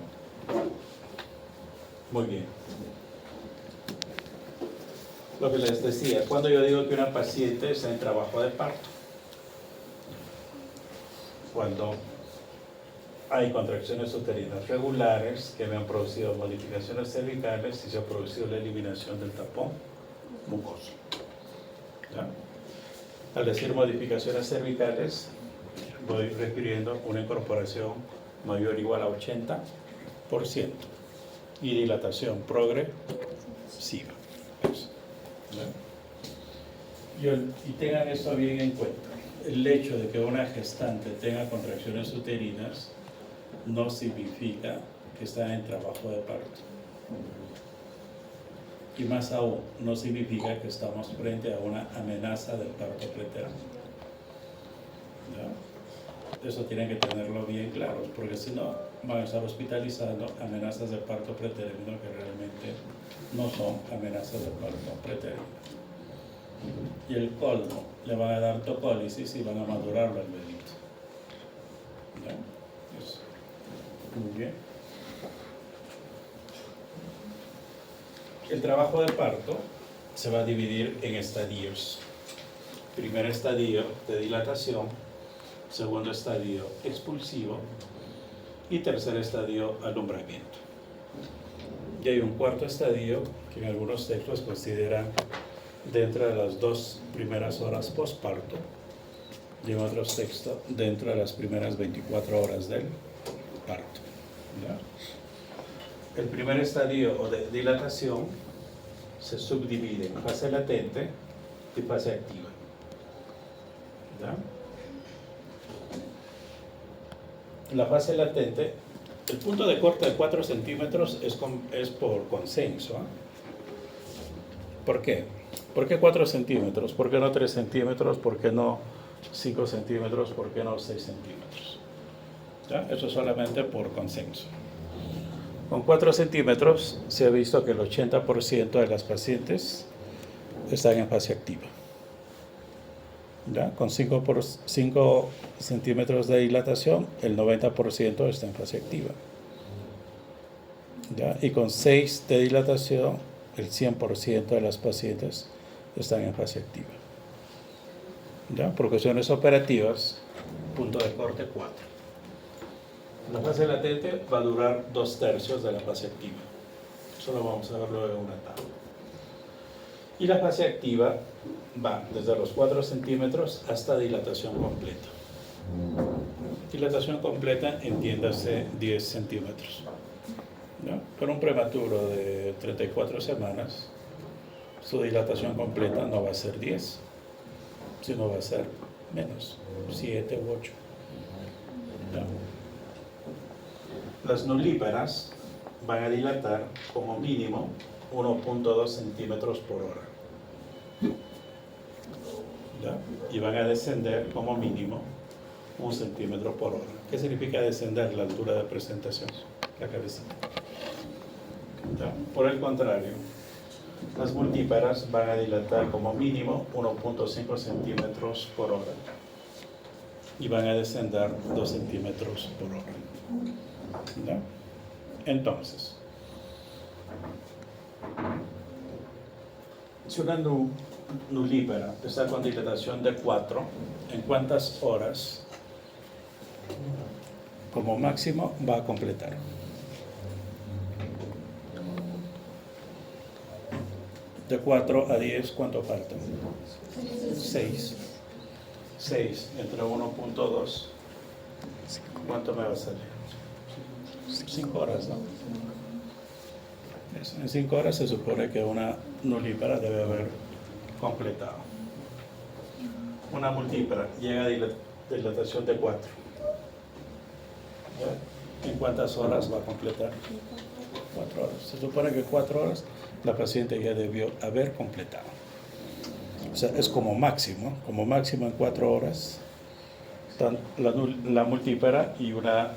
Muy bien. Lo que les decía, cuando yo digo que una paciente está en trabajo de parto, cuando hay contracciones uterinas regulares que me han producido modificaciones cervicales y se ha producido la eliminación del tapón mucoso. ¿Ya? Al decir modificaciones cervicales, voy refiriendo una incorporación mayor o igual a 80% y dilatación progresiva. Y tengan esto bien en cuenta. El hecho de que una gestante tenga contracciones uterinas no significa que está en trabajo de parto. Y más aún, no significa que estamos frente a una amenaza del parto pretérmino. ¿Ya? Eso tienen que tenerlo bien claro, porque si no, van a estar hospitalizando amenazas de parto pretérmino que realmente no son amenazas de parto pretérmino. Y el colmo, le van a dar tocólisis y van a madurarlo al bebito. ¿Ya? Eso. Muy bien. El trabajo de parto se va a dividir en estadios. Primer estadio de dilatación, segundo estadio expulsivo y tercer estadio alumbramiento. Y hay un cuarto estadio que en algunos textos consideran dentro de las 2 primeras horas postparto y en otros textos dentro de las primeras 24 horas del parto. ¿Ya? El primer estadio o de dilatación se subdivide en fase latente y fase activa. ¿Ya? La fase latente, el punto de corte de 4 centímetros es por consenso. ¿Por qué? ¿Por qué 4 centímetros? ¿Por qué no 3 centímetros? ¿Por qué no 5 centímetros? ¿Por qué no 6 centímetros? ¿Ya? Eso es solamente por consenso. Con 4 centímetros se ha visto que el 80% de las pacientes están en fase activa. ¿Ya? Con 5 centímetros de dilatación, el 90% está en fase activa. ¿Ya? Y con 6 de dilatación, el 100% de las pacientes están en fase activa. ¿Ya? Por cuestiones operativas, punto de corte 4. La fase latente va a durar 2/3 de la fase activa. Eso lo vamos a ver luego en una tabla. Y la fase activa va desde los 4 centímetros hasta dilatación completa. Dilatación completa, entiéndase 10 centímetros. ¿No? Para un prematuro de 34 semanas, su dilatación completa no va a ser 10, sino va a ser menos, 7 u 8. ¿No? Las nulíparas van a dilatar como mínimo 1.2 centímetros por hora. ¿Ya? Y van a descender como mínimo 1 centímetro por hora. ¿Qué significa descender? La altura de presentación, la cabecita. ¿Ya? Por el contrario, las multíparas van a dilatar como mínimo 1.5 centímetros por hora y van a descender 2 centímetros por hora. ¿Ya? Entonces, si una nulípara está con dilatación de 4, ¿en cuántas horas como máximo va a completar? De 4 a 10, ¿cuánto falta? 6. 6 entre 1.2, ¿cuánto me va a salir? 5 horas, ¿no? En 5 horas se supone que una nulípara debe haber completado. Una multípara llega a dilatación de 4. ¿Ya? ¿En cuántas horas va a completar? 4 horas. Se supone que 4 horas la paciente ya debió haber completado. O sea, es como máximo en 4 horas la multípara y una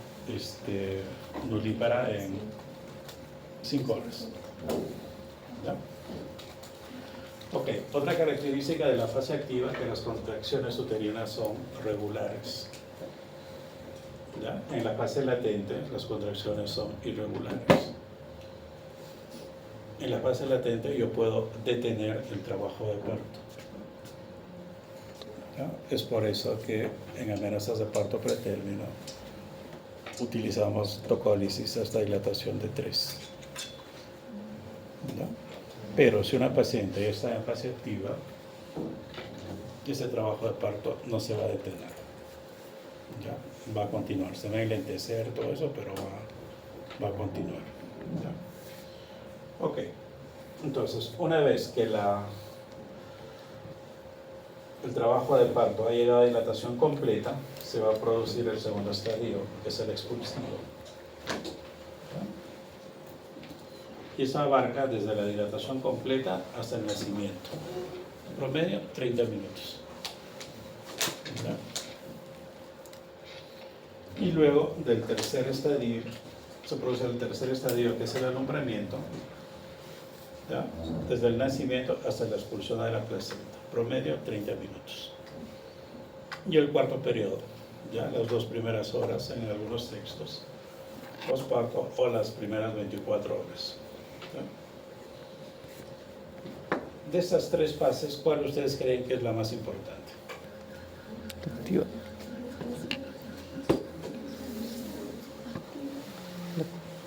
nulípara en 5 horas. ¿Ya? Ok, otra característica de la fase activa es que las contracciones uterinas son regulares. ¿Ya? En la fase latente las contracciones son irregulares. En la fase latente yo puedo detener el trabajo de parto. ¿Ya? Es por eso que en amenazas de parto pretérmino utilizamos tocólisis hasta dilatación de 3. ¿Ya? Pero si una paciente ya está en fase activa, ese trabajo de parto no se va a detener. ¿Ya? Va a continuar, se va a enlentecer todo eso, pero va a continuar. ¿Ya? Ok, entonces una vez que el trabajo de parto ha llegado a dilatación completa, se va a producir el segundo estadio, que es el expulsivo. ¿Ya? Y eso abarca desde la dilatación completa hasta el nacimiento. En promedio, 30 minutos. ¿Ya? Y luego del tercer estadio, se produce el tercer estadio, que es el alumbramiento, ¿ya? Desde el nacimiento hasta la expulsión de la placenta. Promedio, 30 minutos. Y el cuarto periodo, ya las 2 primeras horas en algunos textos, posparto o las primeras 24 horas. ¿Ya? De estas 3 fases, ¿cuál ustedes creen que es la más importante? Activa.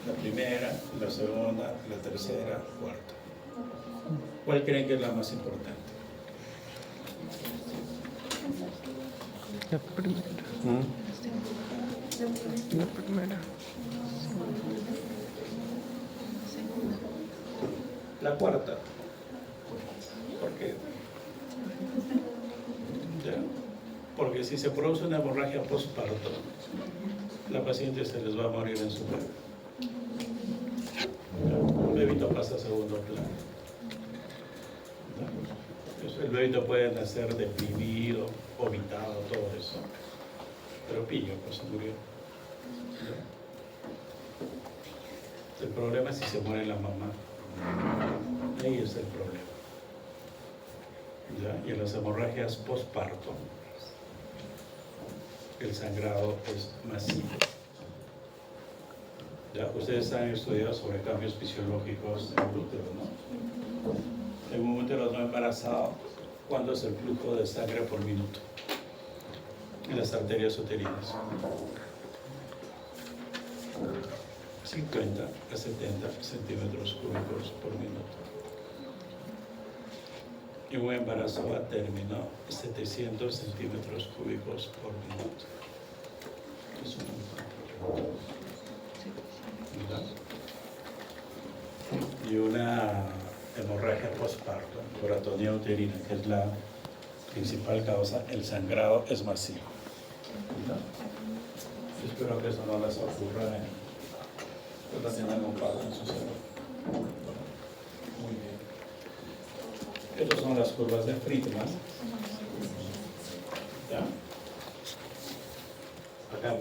La primera, la segunda. la tercera, cuarta. ¿Cuál creen que es la más importante? La primera. La primera. La cuarta. ¿Por qué? ¿Ya? Porque si se produce una hemorragia postparto, la paciente se les va a morir en su cuerpo. El bebito pasa a segundo plano. ¿No? El bebito puede nacer deprimido, vomitado, todo eso. Pero pillo, pues se murió. ¿No? El problema es si se muere la mamá. Ahí es el problema. ¿Ya? Y en las hemorragias postparto, el sangrado es masivo. ¿Ya? Ustedes han estudiado sobre cambios fisiológicos en el útero, ¿no? En un útero no embarazado, ¿cuánto es el flujo de sangre por minuto en las arterias uterinas? 50 a 70 centímetros cúbicos por minuto. En un embarazo a término, 700 centímetros cúbicos por minuto. Es un montón. ¿Verdad? Y una hemorragia postparto, por atonía uterina, que es la principal causa, el sangrado es masivo. ¿Verdad? Espero que eso no les ocurra cuando tengan un paro en su cerebro. Muy bien. Estas son las curvas de Friedman. ¿Ya? Acá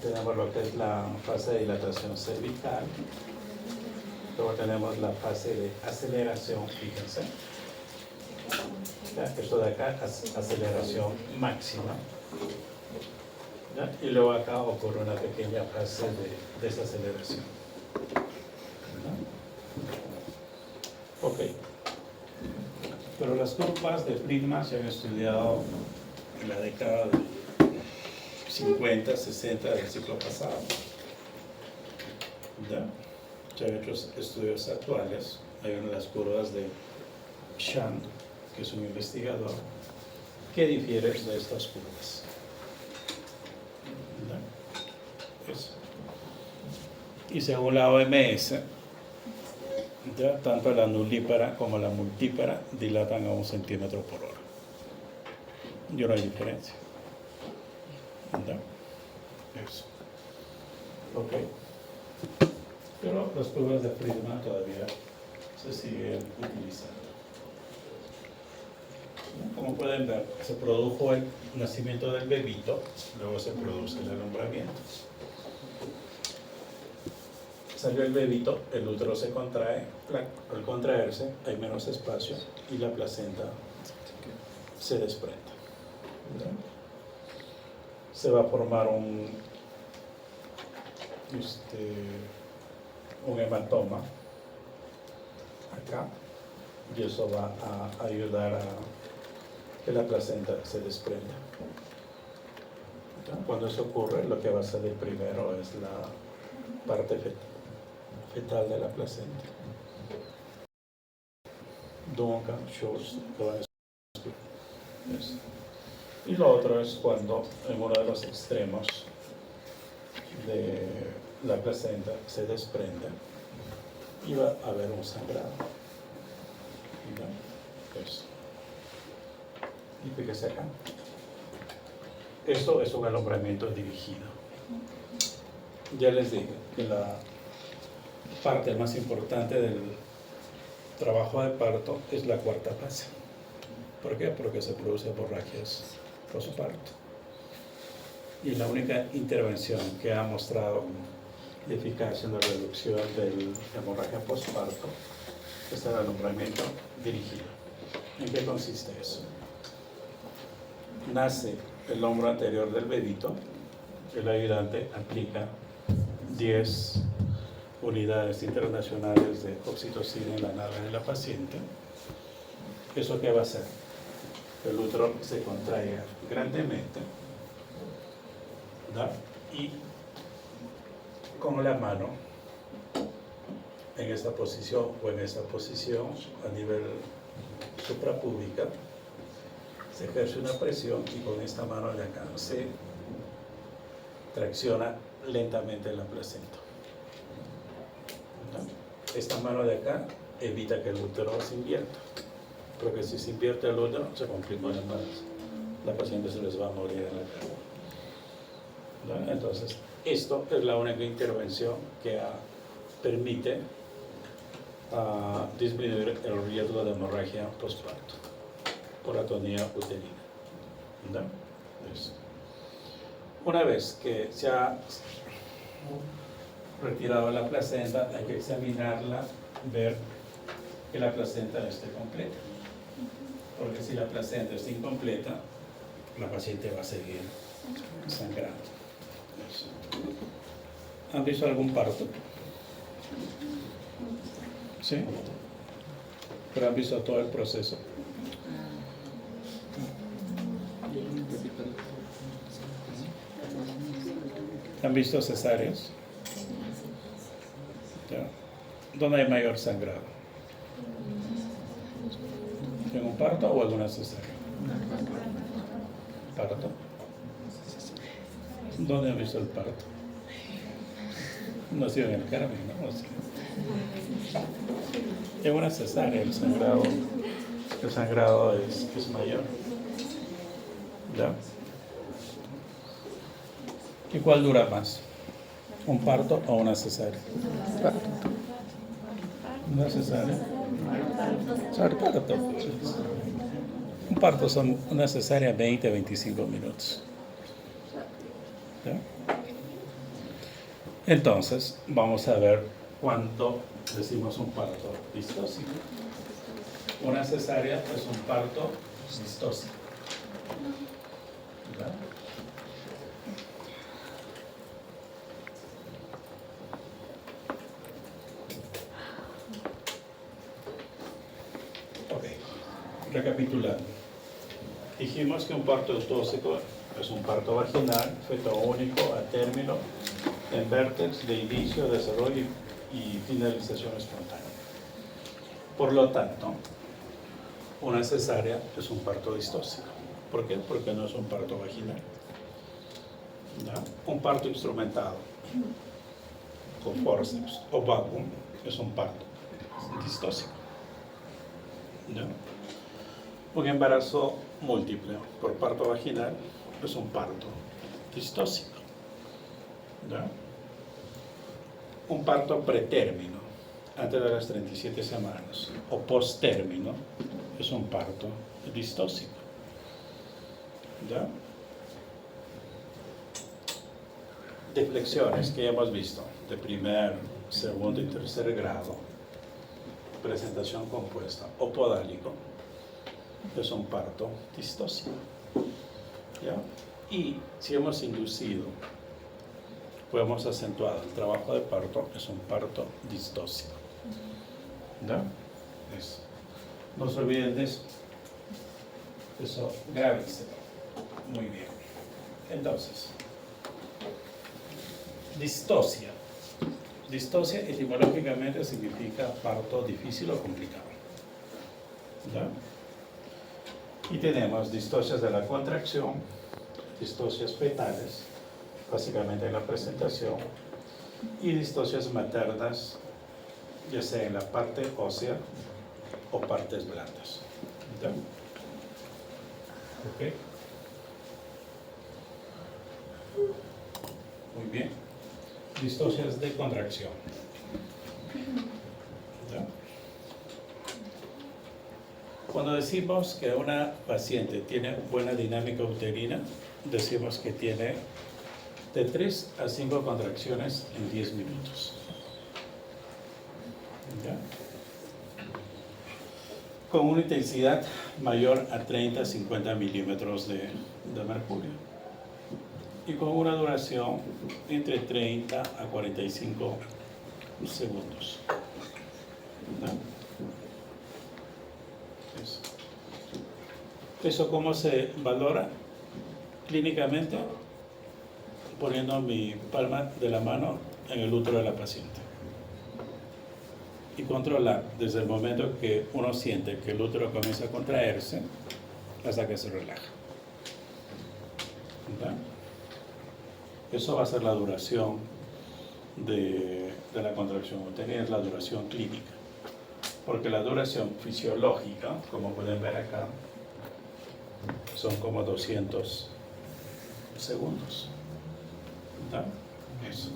tenemos lo que es la fase de dilatación cervical. Luego tenemos la fase de aceleración, fíjense. ¿Ya? Esto de acá es aceleración máxima. ¿Ya? Y luego acá ocurre una pequeña fase de desaceleración. ¿No? Ok. Pero las curvas de Friedman se han estudiado en la década de 50, 60 del siglo pasado. ¿Ya? Se han hecho estudios actuales. Hay una de las curvas de Shand, que es un investigador, que difiere de estas curvas. ¿Ya? Eso. Y según la OMS, ¿ya? Tanto la nulípara como la multípara dilatan a 1 centímetro por hora. Y no hay diferencia. ¿Ya? Eso. Ok. Pero las pruebas de Friedman todavía se siguen utilizando. Como pueden ver, se produjo el nacimiento del bebito, luego se produce el alumbramiento. Salió el bebito, el útero se contrae, al contraerse hay menos espacio y la placenta se desprende. ¿Ya? Se va a formar un hematoma acá y eso va a ayudar a que la placenta se desprenda. ¿Ya? Cuando eso ocurre, lo que va a salir primero es la parte fetal de la placenta. Duncan, Schultz, lo van a escribir. Y lo otro es cuando en uno de los extremos de la placenta se desprende y va a haber un sangrado. ¿Ya? Eso. Y fíjese acá. Esto es un alumbramiento dirigido. Ya les dije que la parte más importante del trabajo de parto es la cuarta fase. ¿Por qué? Porque se producen hemorragias postparto. Y la única intervención que ha mostrado eficacia en la reducción de la hemorragia postparto es el alumbramiento dirigido. ¿En qué consiste eso? Nace el hombro anterior del bebito, el ayudante aplica 10 unidades internacionales de oxitocina en la nalga de la paciente. ¿Eso qué va a hacer? Que el útero se contraiga grandemente, ¿da? Y con la mano en esta posición o en esta posición a nivel suprapúbica, se ejerce una presión y con esta mano de acá se tracciona lentamente la placenta. ¿No? Esta mano de acá evita que el útero se invierta, porque si se invierte el útero se complica el embarazo. La paciente se les va a morir en la cama. ¿No? Entonces, esto es la única intervención que permite disminuir el riesgo de hemorragia postparto por atonía uterina. ¿No? Eso. Una vez que se ha retirado la placenta, hay que examinarla, ver que la placenta esté completa. Porque si la placenta está incompleta, la paciente va a seguir sangrando. Eso. ¿Han visto algún parto? ¿Sí? ¿Pero han visto todo el proceso? ¿Han visto cesáreas? ¿Ya? ¿Dónde hay mayor sangrado? ¿En un parto o alguna cesárea? ¿Parto? ¿Dónde han visto el parto? No ha sido en el Carmen, ¿no? Sí. En una cesárea el sangrado es mayor. ¿Ya? ¿Y cuál dura más? ¿Un parto o una cesárea? Parto. ¿Una cesárea? Parto. Un parto son una cesárea 20 a 25 minutos. ¿Ya? Entonces, vamos a ver cuánto decimos un parto distóxico. Una cesárea es un parto distóxico. ¿Ya? Ok, recapitulando. Dijimos que un parto distóxico es un parto vaginal, feto único, a término, en vértex de inicio, desarrollo y finalización espontánea. Por lo tanto, una cesárea es un parto distóxico. ¿Por qué? Porque no es un parto vaginal. ¿No? Un parto instrumentado con forceps o vacuum es un parto distóxico. ¿No? Un embarazo múltiple por parto vaginal es un parto distóxico. ¿No? Un parto pretérmino, antes de las 37 semanas, o posttérmino, es un parto distóxico. ¿Ya? Deflexiones que ya hemos visto, de primer, segundo y tercer grado, presentación compuesta o podálico, es un parto distóxico. ¿Ya? Y si hemos inducido o hemos acentuado el trabajo de parto, es un parto distóxico. ¿Ya? Eso. No se olviden de eso. Eso, grábenselo. Muy bien. Entonces, distosia. Distosia etimológicamente significa parto difícil o complicado. ¿Ya? Y tenemos distocias de la contracción, distocias fetales, básicamente en la presentación, y distocias maternas, ya sea en la parte ósea o partes blandas. ¿Ya? ¿Ok? Muy bien. Distocias de contracción. ¿Ya? Cuando decimos que una paciente tiene buena dinámica uterina, decimos que tiene de 3 a 5 contracciones en 10 minutos. ¿Ya? Con una intensidad mayor a 30 a 50 milímetros de mercurio. Y con una duración entre 30 a 45 segundos. ¿No? ¿Eso cómo se valora clínicamente? Poniendo mi palma de la mano en el útero de la paciente. controlar desde el momento que uno siente que el útero comienza a contraerse hasta que se relaja. ¿Verdad? Eso va a ser la duración de la contracción uterina, es la duración clínica. Porque la duración fisiológica, como pueden ver acá, son como 200 segundos. ¿Verdad? Eso.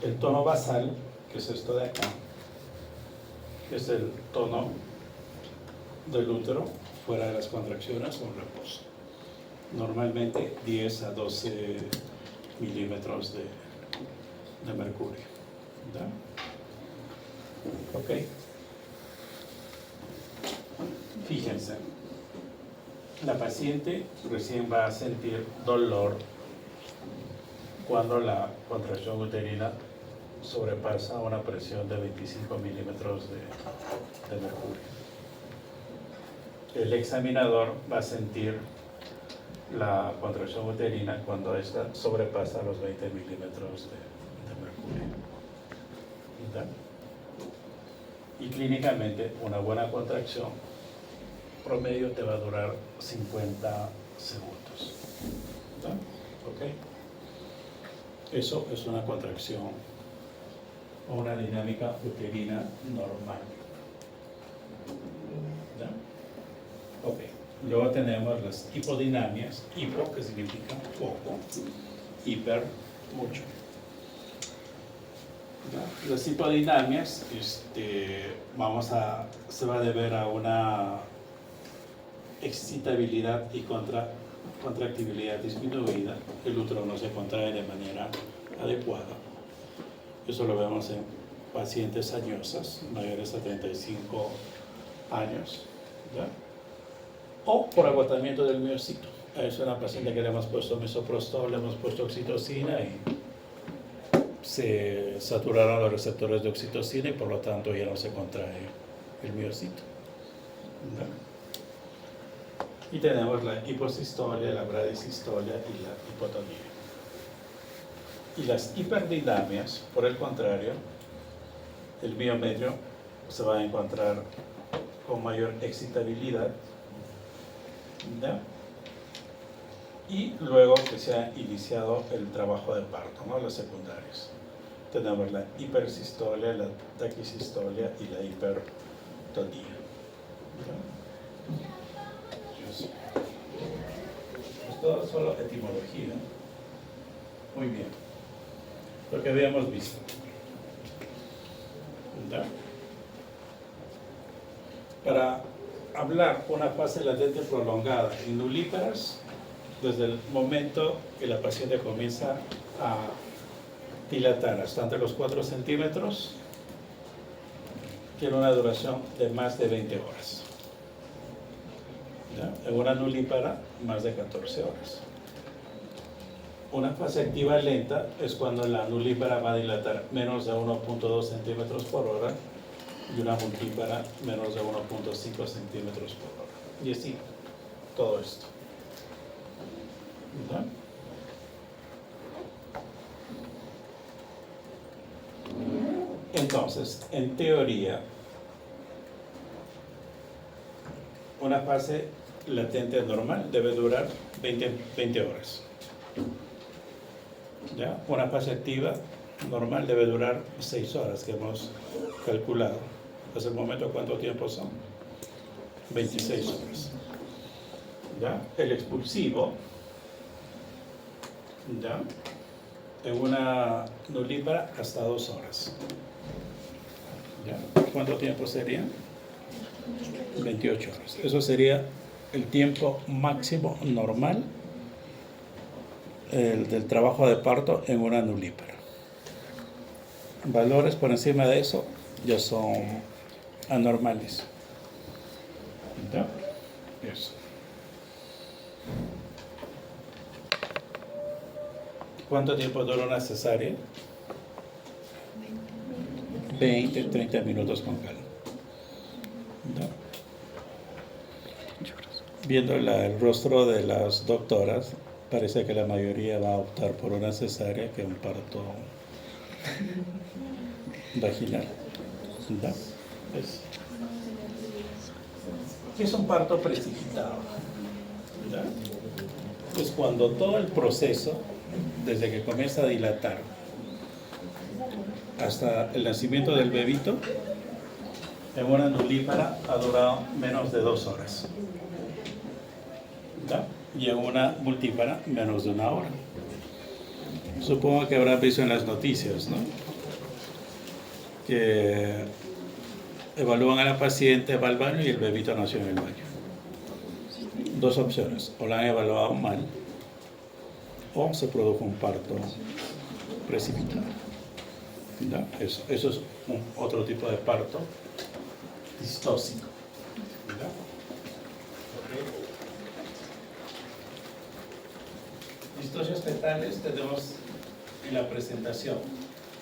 El tono basal, que es esto de acá, es el tono del útero fuera de las contracciones o en reposo. Normalmente 10 a 12 milímetros de mercurio. ¿Verdad? Ok. Fíjense, la paciente recién va a sentir dolor cuando la contracción uterina sobrepasa una presión de 25 milímetros de mercurio. El examinador va a sentir la contracción uterina cuando ésta sobrepasa los 20 milímetros de mercurio. ¿Verdad? Y clínicamente una buena contracción promedio te va a durar 50 segundos. ¿Verdad? ¿Ok? Eso es una contracción o una dinámica uterina normal. ¿Verdad? Ok. Luego tenemos las hipodinamias. Hipo, que significa poco. Hiper, mucho. ¿Verdad? Las hipodinamias se va a deber a una excitabilidad y contractibilidad disminuida. El útero no se contrae de manera adecuada. Eso lo vemos en pacientes añosas, mayores a 35 años, ¿verdad? O por agotamiento del miocito. Es una paciente que le hemos puesto misoprostol, le hemos puesto oxitocina y se saturaron los receptores de oxitocina y por lo tanto ya no se contrae el miocito, ¿verdad? Y tenemos la hiposistolia, la bradisistolia y la hipotonía. Y las hiperdinamias, por el contrario, el miometrio se va a encontrar con mayor excitabilidad, ¿verdad? Y luego que se ha iniciado el trabajo de parto, ¿no? Los secundarios. Tenemos la hipersistolia, la taquisistolia y la hipertonía. ¿Verdad? Pues todo solo etimología. Muy bien. Lo que habíamos visto. ¿Verdad? Para hablar una fase latente prolongada en nulíparas, desde el momento que la paciente comienza a dilatar hasta entre los 4 centímetros, tiene una duración de más de 20 horas. ¿Ya? En una nulípara, más de 14 horas. Una fase activa lenta es cuando la nulípara va a dilatar menos de 1.2 centímetros por hora y una multípara menos de 1.5 centímetros por hora. Y así, todo esto. ¿Verdad? Entonces, en teoría, una fase latente normal debe durar 20 horas. ¿Ya? Una fase activa normal debe durar 6 horas, que hemos calculado. Hasta el momento, ¿cuánto tiempo son? 26 horas. ¿Ya? El expulsivo, ¿ya? En una nulípara hasta 2 horas. ¿Ya? ¿Cuánto tiempo sería? 28 horas. Eso sería el tiempo máximo normal del trabajo de parto en una nulípara. Valores por encima de eso ya son anormales. ¿Ya? Eso. ¿Cuánto tiempo dura una cesárea? 20, 30 minutos con calma. ¿Ya? Viendo el rostro de las doctoras, parece que la mayoría va a optar por una cesárea que un parto vaginal. ¿Ya? ¿Qué es un parto precipitado? ¿Ya? Pues cuando todo el proceso, desde que comienza a dilatar hasta el nacimiento del bebito, en una nulípara ha durado menos de 2 horas. ¿Ya? Y en una multípara menos de 1 hora. Supongo que habrá visto en las noticias, ¿no? Que evalúan a la paciente, va al baño y el bebito nació en el baño. 2 opciones: o la han evaluado mal o se produjo un parto precipitado. ¿Ya? Eso es otro tipo de parto distóxico. ¿Ya? Okay. Distocias fetales tenemos en la presentación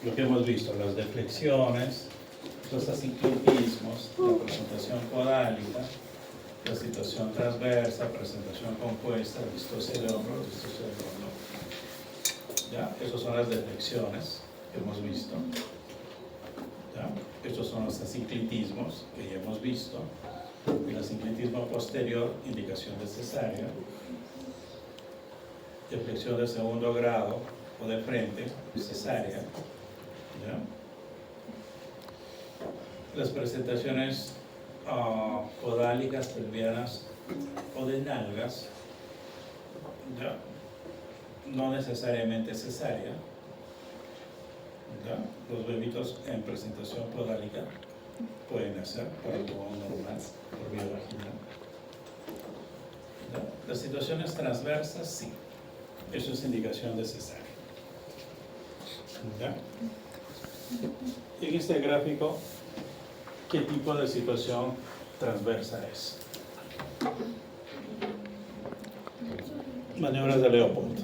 lo que hemos visto: las deflexiones, los asinclitismos, la presentación podálica, la situación transversa, presentación compuesta, distosia de hombro, distosia de hombro. ¿Ya? Esas son las deflexiones que hemos visto. ¿Ya? Estos son los asinclitismos que ya hemos visto. El asinclitismo posterior, indicación de cesárea. Deflexión de segundo grado o de frente, cesárea. ¿Ya? Las presentaciones podálicas, pelvianas o de nalgas, ¿ya? No necesariamente cesárea. ¿Ya? Los bebitos en presentación podálica pueden nacer por algo normal, por vía vaginal. ¿Ya? Las situaciones transversas, sí. Eso es indicación de cesárea. ¿Ya? En este gráfico, ¿qué tipo de situación transversa es? Maniobras de Leopold.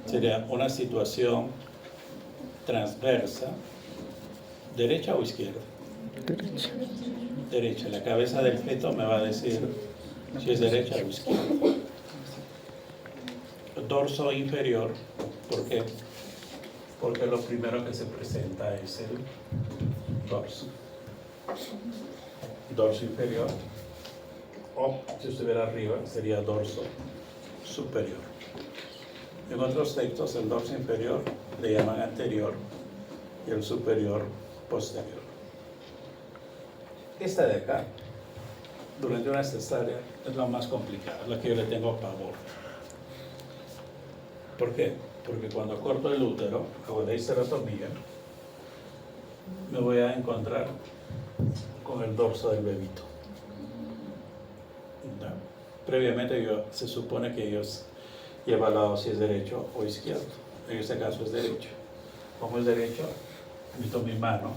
Sería una situación transversa, ¿derecha o izquierda? Derecha. Derecha. La cabeza del feto me va a decir si es derecha o izquierda. Dorso inferior, ¿por qué? Porque lo primero que se presenta es el dorso. Dorso inferior, o si estuviera arriba sería dorso superior. En otros textos el dorso inferior le llaman anterior y el superior posterior. Esta de acá, durante una cesárea, es la más complicada, la que yo le tengo pavor. ¿Por qué? Porque cuando corto el útero, hago la histerectomía, me voy a encontrar con el dorso del bebito. ¿Ya? Previamente se supone que ellos he evaluado si es derecho o izquierdo. En este caso es derecho. Como es derecho, meto mi mano,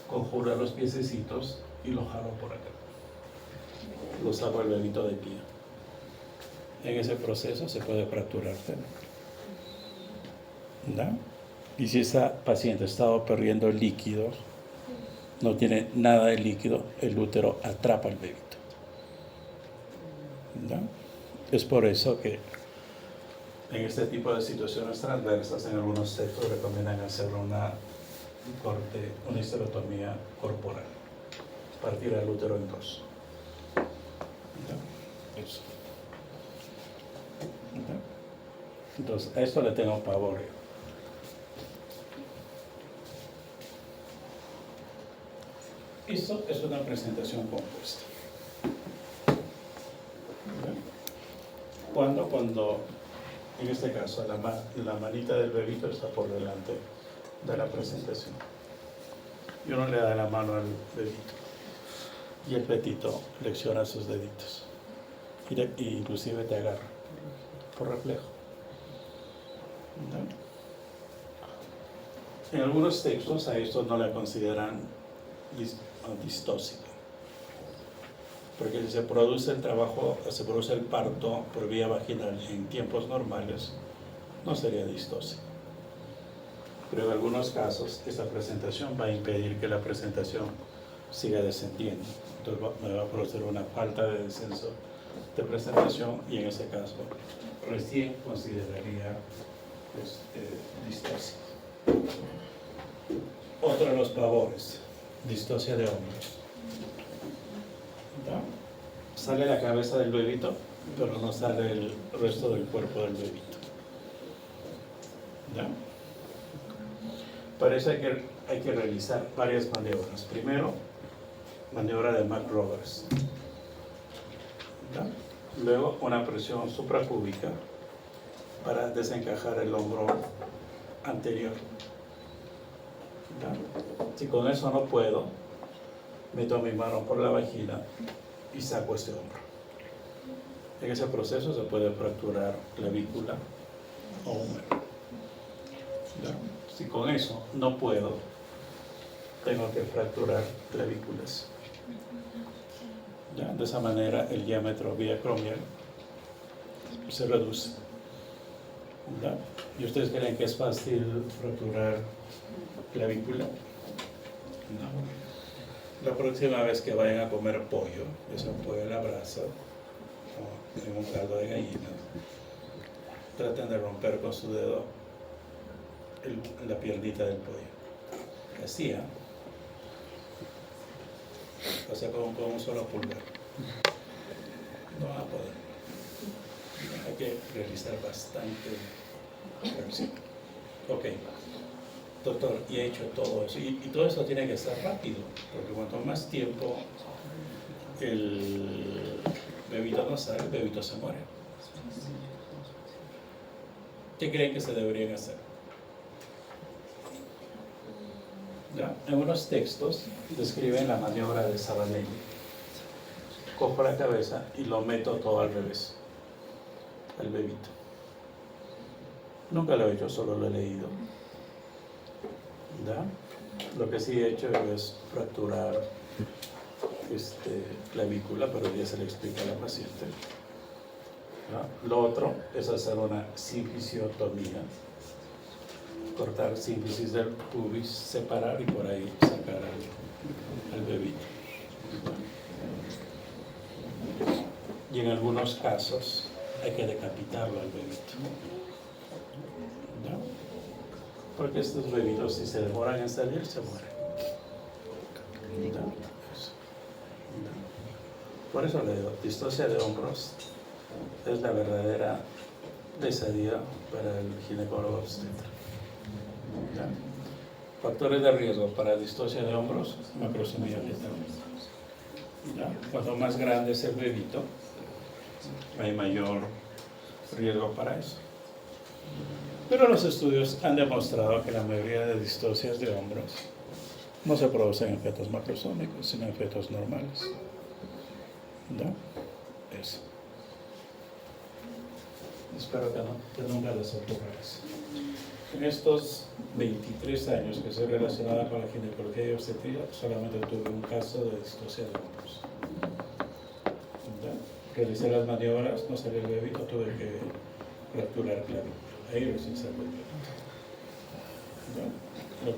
conjuro los piececitos y lo jalo por acá. Lo saco el bebito de pie. En ese proceso se puede fracturar fémur. ¿Ya? Y si esa paciente ha estado perdiendo líquidos, no tiene nada de líquido, el útero atrapa al bebito. ¿Ya? Es por eso que en este tipo de situaciones transversas, en algunos textos recomiendan hacer una histerectomía corporal, partir el útero en dos. ¿Ya? Eso. ¿Ya? Entonces, a esto le tengo pavor. Esto es una presentación compuesta. Cuando en este caso la manita del bebito está por delante de la presentación y uno le da la mano al bebito y el petito flexiona sus deditos y inclusive te agarra por reflejo. ¿No? En algunos textos a esto no le consideran distóxico, porque si se produce el parto por vía vaginal en tiempos normales, no sería distóxico. Pero en algunos casos, esta presentación va a impedir que la presentación siga descendiendo. Entonces me va a producir una falta de descenso de presentación y en ese caso recién consideraría distóxico. Otro de los pavores, distocia de hombros. ¿Ya? Sale la cabeza del bebito, pero no sale el resto del cuerpo del bebito. ¿Ya? Para eso hay que realizar varias maniobras. Primero, maniobra de McRoberts. ¿Ya? Luego, una presión suprapúbica para desencajar el hombro anterior. ¿Ya? Si con eso no puedo, meto mi mano por la vagina y saco este hombro. En ese proceso se puede fracturar clavícula o húmero. ¿Ya? Si con eso no puedo, tengo que fracturar clavículas. ¿Ya? De esa manera el diámetro biacromial se reduce. ¿Ya? ¿Y ustedes creen que es fácil fracturar clavícula? No. La próxima vez que vayan a comer pollo, es un pollo a la brasa o en un caldo de gallina, traten de romper con su dedo la piernita del pollo. Así, ¿eh? O sea, con un solo pulgar. No va a poder. Hay que realizar bastante ejercicio. Ok. Doctor, y he hecho todo eso. Y todo eso tiene que ser rápido, porque cuanto más tiempo el bebito no sale, el bebito se muere. ¿Qué creen que se deberían hacer? ¿Ya? En unos textos describen la maniobra de Sabanelli. Cojo la cabeza y lo meto todo al revés, al bebito. Nunca lo he hecho, solo lo he leído. ¿Ya? Lo que sí he hecho es fracturar clavícula, pero ya se le explica a la paciente. ¿Ya? Lo otro es hacer una sifisiotomía, cortar sínfisis del pubis, separar y por ahí sacar al bebito. Y en algunos casos hay que decapitarlo al bebito. ¿Ya? Porque estos bebitos, si se demoran en salir, se mueren. ¿Ya? Eso. ¿Ya? Por eso le digo, distocia de hombros es la verdadera pesadilla para el ginecólogo obstetra. ¿Ya? Factores de riesgo para distocia de hombros, macrosomía fetal. ¿Ya? Cuanto más grande es el bebito, hay mayor riesgo para eso. Pero los estudios han demostrado que la mayoría de distocias de hombros no se producen en fetos macrosómicos, sino en fetos normales. ¿Ya? Eso. Espero que nunca les ocurra eso. En estos 23 años que soy relacionada con la ginecología y obstetricia, solamente tuve un caso de distocia de hombros. ¿Ya? Realicé las maniobras, no salió el bebito, tuve que fracturar clavícula. Ahí recién salió el bebito. ¿Ya? Lo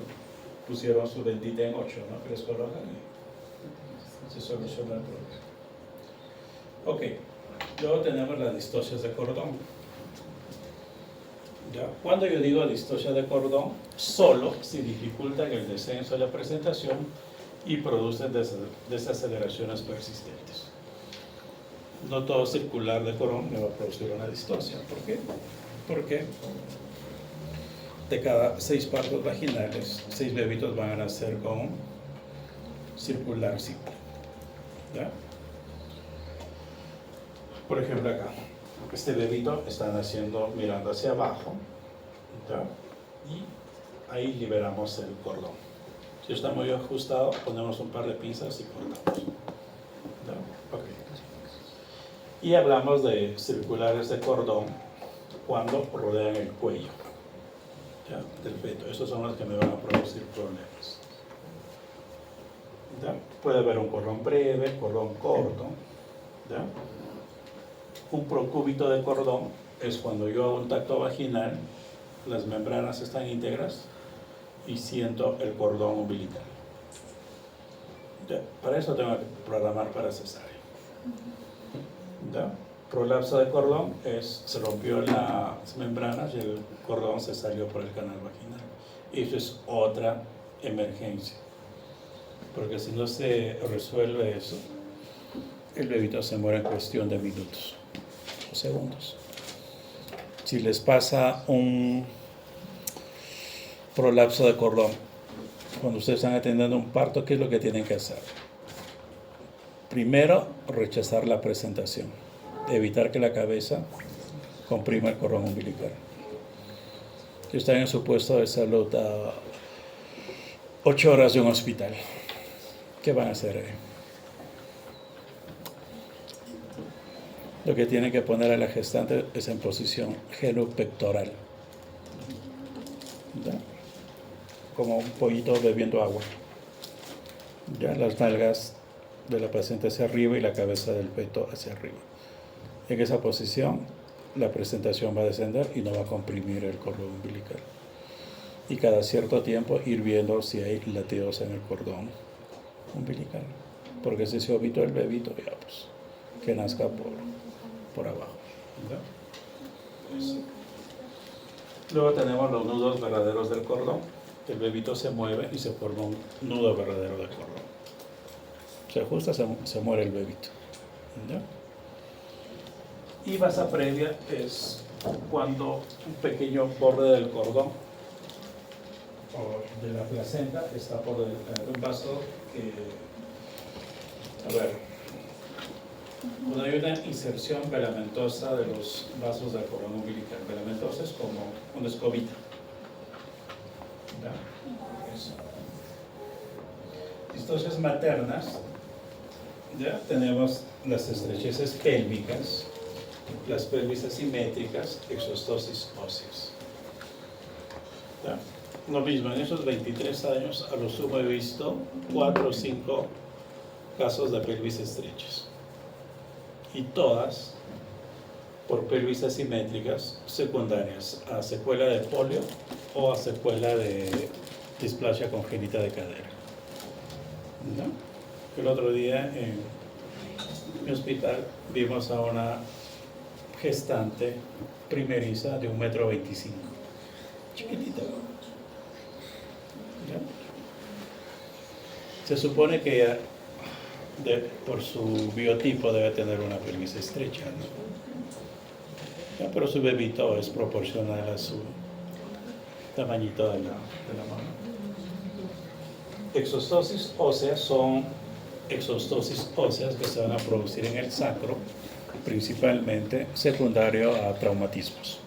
pusieron su bendita en 8, ¿no? Que les colocan y se soluciona el problema. Ok, luego tenemos las distocias de cordón. ¿Ya? Cuando yo digo distocia de cordón, solo si dificultan el descenso de la presentación y producen desaceleraciones persistentes. No todo circular de cordón me va a producir una distocia. ¿Por qué? Porque de cada 6 partos vaginales, 6 bebitos van a nacer con circular simple. ¿Ya? Por ejemplo acá, este bebito está naciendo mirando hacia abajo, ¿ya? Y ahí liberamos el cordón. Si está muy ajustado, ponemos un par de pinzas y cortamos. ¿Ya? Okay. Y hablamos de circulares de cordón cuando rodean el cuello, ¿ya? Del feto. Esos son los que me van a producir problemas. ¿Ya? Puede haber un cordón breve, cordón corto. ¿Ya? Un procúbito de cordón es cuando yo hago un tacto vaginal, las membranas están íntegras y siento el cordón umbilical. ¿Ya? Para eso tengo que programar para cesárea. ¿Ya? Prolapso de cordón es, se rompió las membranas y el cordón se salió por el canal vaginal. Eso es otra emergencia, porque si no se resuelve eso, el bebito se muere en cuestión de minutos o segundos. Si les pasa un prolapso de cordón, cuando ustedes están atendiendo un parto, ¿qué es lo que tienen que hacer? Primero, rechazar la presentación, evitar que la cabeza comprima el cordón umbilical. Si están en su puesto de salud a 8 horas de un hospital, ¿qué van a hacer ahí? Lo que tienen que poner a la gestante es en posición genupectoral, ¿ya? Como un pollito bebiendo agua. Ya las nalgas de la paciente hacia arriba y la cabeza del feto hacia arriba. En esa posición la presentación va a descender y no va a comprimir el cordón umbilical. Y cada cierto tiempo ir viendo si hay latidos en el cordón umbilical. Porque si se omitió el bebito, ya pues, que nazca por abajo. ¿Ya? Eso. Luego tenemos los nudos verdaderos del cordón. El bebito se mueve y se forma un nudo verdadero del cordón. Se ajusta, se muere el bebito. ¿Ya? Y basa previa es cuando un pequeño borde del cordón o de la placenta está por un vaso que, cuando hay una inserción velamentosa de los vasos del cordón umbilical. Velamentosa es como una escobita. ¿Ya? Eso. Distocias maternas, ya tenemos las estrecheces pélvicas, las pelvis asimétricas, exostosis óseas. ¿Ya? Lo mismo, en esos 23 años a lo sumo he visto 4 o 5 casos de pelvis estrechas. Y todas por pelvis asimétricas secundarias a secuela de polio o a secuela de displasia congénita de cadera. ¿No? El otro día en mi hospital vimos a una gestante primeriza de 1,25 m, chiquitita. ¿Ya? Se supone que ella, por su biotipo, debe tener una pelvis estrecha, ¿no? Ya, pero su bebito es proporcional a su tamañito de la mano. Exostosis óseas son exostosis óseas que se van a producir en el sacro, principalmente secundario a traumatismos.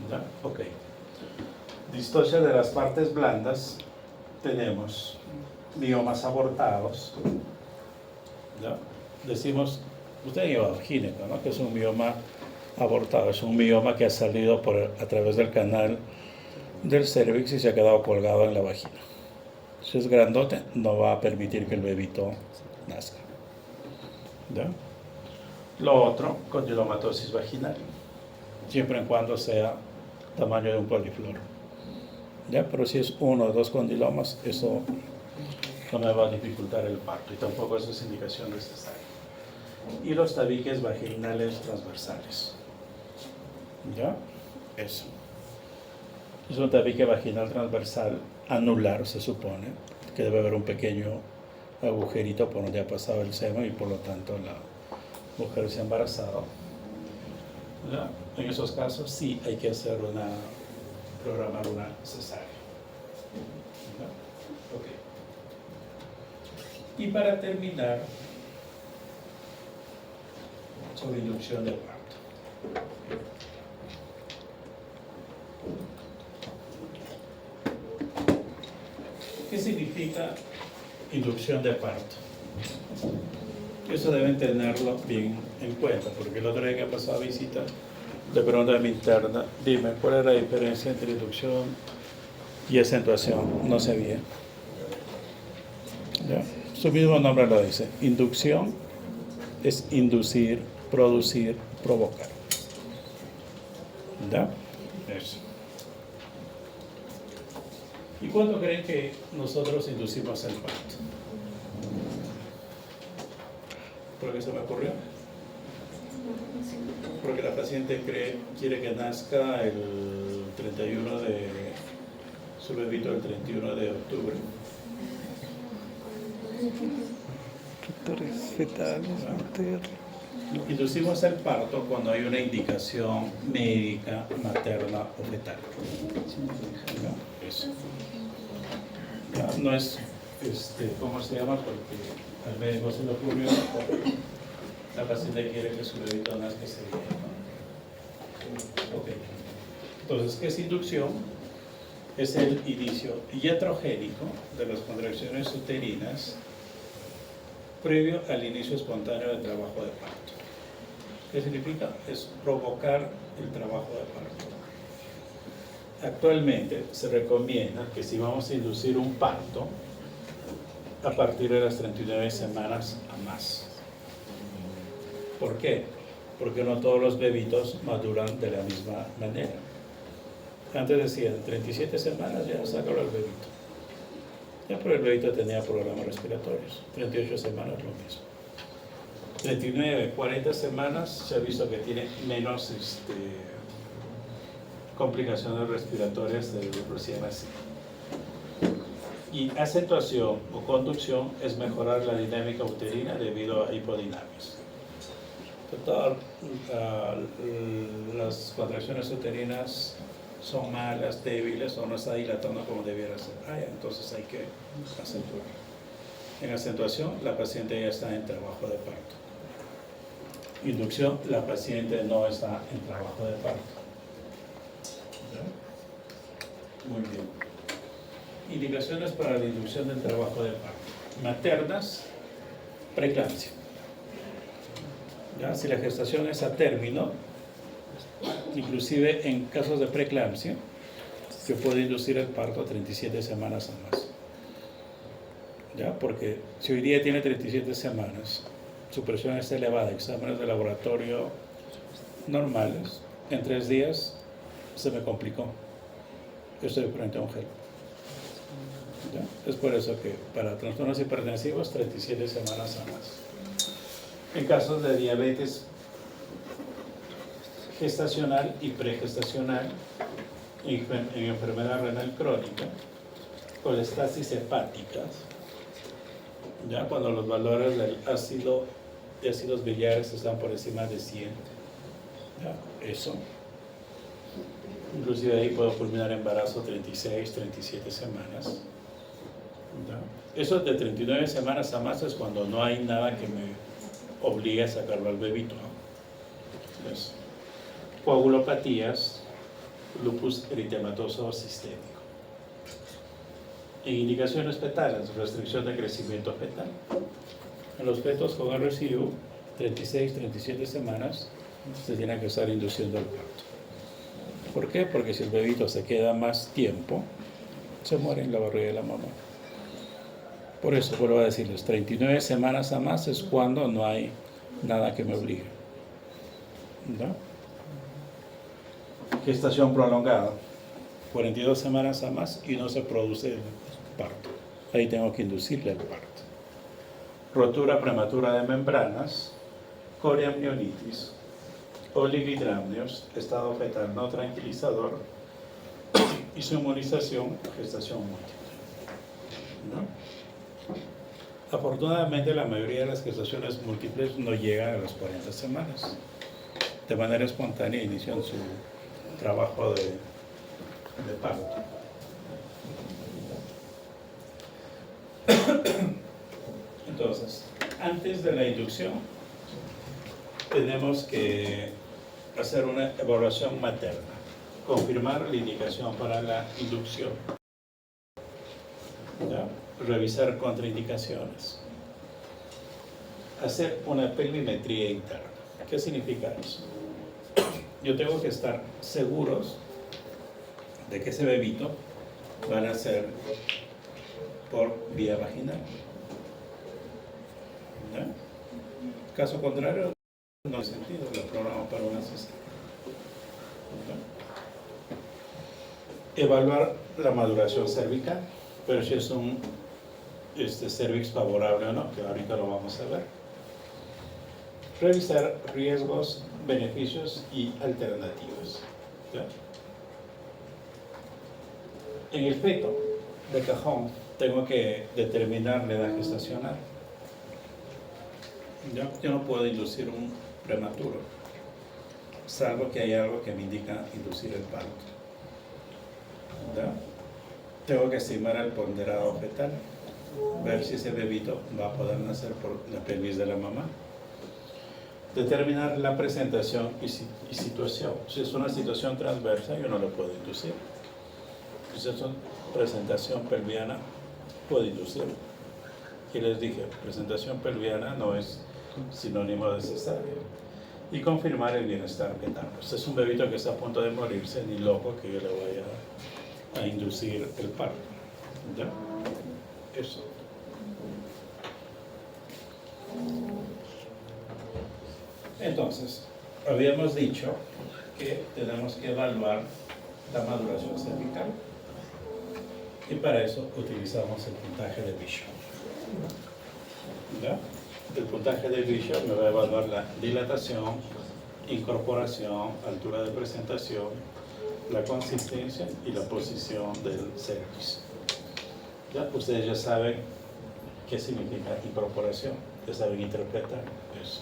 ¿Ya? Ok. Distocia de las partes blandas, tenemos miomas abortados. ¿Ya? Decimos, usted lleva gineco, ¿no? Que es un mioma abortado, es un mioma que ha salido a través del canal del cervix y se ha quedado colgado en la vagina. Si es grandote, no va a permitir que el bebito nazca. ¿Ya? Lo otro, condilomatosis vaginal, siempre y cuando sea tamaño de un coliflor. ¿Ya? Pero si es 1 o 2 condilomas, eso no me va a dificultar el parto y tampoco eso es indicación de cesárea. Y los tabiques vaginales transversales. ¿Ya? Eso. Es un tabique vaginal transversal anular, se supone, que debe haber un pequeño agujerito por donde ha pasado el seno y por lo tanto la mujer se ha embarazado. ¿Ya? En esos casos sí hay que hacer programar una cesárea. ¿Ya? Okay. Y para terminar, sobre inducción de parto. ¿Qué significa inducción de parto? Eso deben tenerlo bien en cuenta, porque el otro día que pasó a visita, le pregunté a mi interna, dime, ¿cuál es la diferencia entre inducción y acentuación? No sabía. ¿Ya? Su mismo nombre lo dice. Inducción es inducir, producir, provocar. ¿Ya? Eso. ¿Y cuándo creen que nosotros inducimos el parto? ¿Por qué se me ocurrió? Porque la paciente quiere que nazca el 31 de su bebito el 31 de octubre. Factores fetales, maternos. Inducimos el parto cuando hay una indicación médica, materna o fetal. ¿No? Eso. Ya, no es, ¿cómo se llama? Porque al médico se le ocurrió, la paciente quiere que su bebito nazca ese día, ¿no? Ok. Entonces, ¿qué es inducción? Es el inicio iatrogénico de las contracciones uterinas previo al inicio espontáneo del trabajo de parto. ¿Qué significa? Es provocar el trabajo de parto. Actualmente se recomienda que si vamos a inducir un parto, a partir de las 39 semanas a más. ¿Por qué? Porque no todos los bebitos maduran de la misma manera. Antes decían, 37 semanas ya sácalo al bebito. Ya pero el bebito tenía problemas respiratorios. 38 semanas lo mismo. 39, 40 semanas se ha visto que tiene menos complicaciones respiratorias del recién nacido. Y acentuación o conducción es mejorar la dinámica uterina debido a hipodinamias. Todas las contracciones uterinas son malas, débiles o no está dilatando como debiera ser. Entonces hay que acentuar. En acentuación, la paciente ya está en trabajo de parto. Inducción, la paciente no está en trabajo de parto. ¿Ya? Muy bien. Indicaciones para la inducción del trabajo de parto. Maternas, preeclampsia. ¿Ya? Si la gestación es a término, inclusive en casos de preeclampsia, se puede inducir el parto a 37 semanas o más. ¿Ya? Porque si hoy día tiene 37 semanas, su presión está elevada, exámenes de laboratorio normales, en 3 días se me complicó. Estoy frente a un gel. ¿Ya? Es por eso que para trastornos hipertensivos, 37 semanas o más. En casos de diabetes gestacional y pregestacional, en enfermedad renal crónica, colestasis hepáticas, ya cuando los valores del ácidos biliares están por encima de 100, ya, eso. Inclusive ahí puedo culminar embarazo 36, 37 semanas. ¿Ya? Eso de 39 semanas a más es cuando no hay nada que me obligue a sacarlo al bebito, ¿no? Eso. Coagulopatías, lupus eritematoso sistémico. En indicaciones fetales, restricción de crecimiento fetal. En los fetos con RCU, 36, 37 semanas, se tiene que estar induciendo el parto. ¿Por qué? Porque si el bebito se queda más tiempo, se muere en la barriga de la mamá. Por eso vuelvo a decirles, 39 semanas a más es cuando no hay nada que me obligue. ¿No? Gestación prolongada, 42 semanas a más y no se produce el parto. Ahí tengo que inducirle el parto. Rotura prematura de membranas, coriamnionitis, oligohidramnios, estado fetal no tranquilizador y su inmunización, gestación múltiple. ¿No? Afortunadamente, la mayoría de las gestaciones múltiples no llegan a las 40 semanas. De manera espontánea inician su trabajo de parto. Entonces, antes de la inducción, tenemos que hacer una evaluación materna, confirmar la indicación para la inducción, ¿ya? Revisar contraindicaciones, hacer una pelvimetría interna. ¿Qué significa eso? Yo tengo que estar seguros de que ese bebito va a nacer por vía vaginal. ¿Ya? Caso contrario, no hay sentido, lo programa para una cesárea. ¿Ya? Evaluar la maduración cervical, pero si es un cervix favorable o no, que ahorita lo vamos a ver. Revisar riesgos, beneficios y alternativas. ¿Ya? En el feto de cajón tengo que determinar la edad gestacional. Yo no puedo inducir un prematuro, salvo que hay algo que me indica inducir el parto. ¿Ya? Tengo que estimar el ponderado fetal, ver si ese bebito va a poder nacer por la pelvis de la mamá. Determinar la presentación y situación. Si es una situación transversa, yo no lo puedo inducir. Si es una presentación pelviana, puedo inducir. Y les dije, presentación pelviana no es sinónimo de cesárea. Y confirmar el bienestar fetal. Pues es un bebito que está a punto de morirse, ni loco que yo le vaya a inducir el parto. ¿Ya? Eso. Entonces, habíamos dicho que tenemos que evaluar la maduración cervical. Y para eso utilizamos el puntaje de Bishop. ¿Ya? El puntaje de Bishop me va a evaluar la dilatación, incorporación, altura de presentación, la consistencia y la posición del cervix. ¿Ya? Ustedes ya saben qué significa incorporación, ya saben interpretar eso.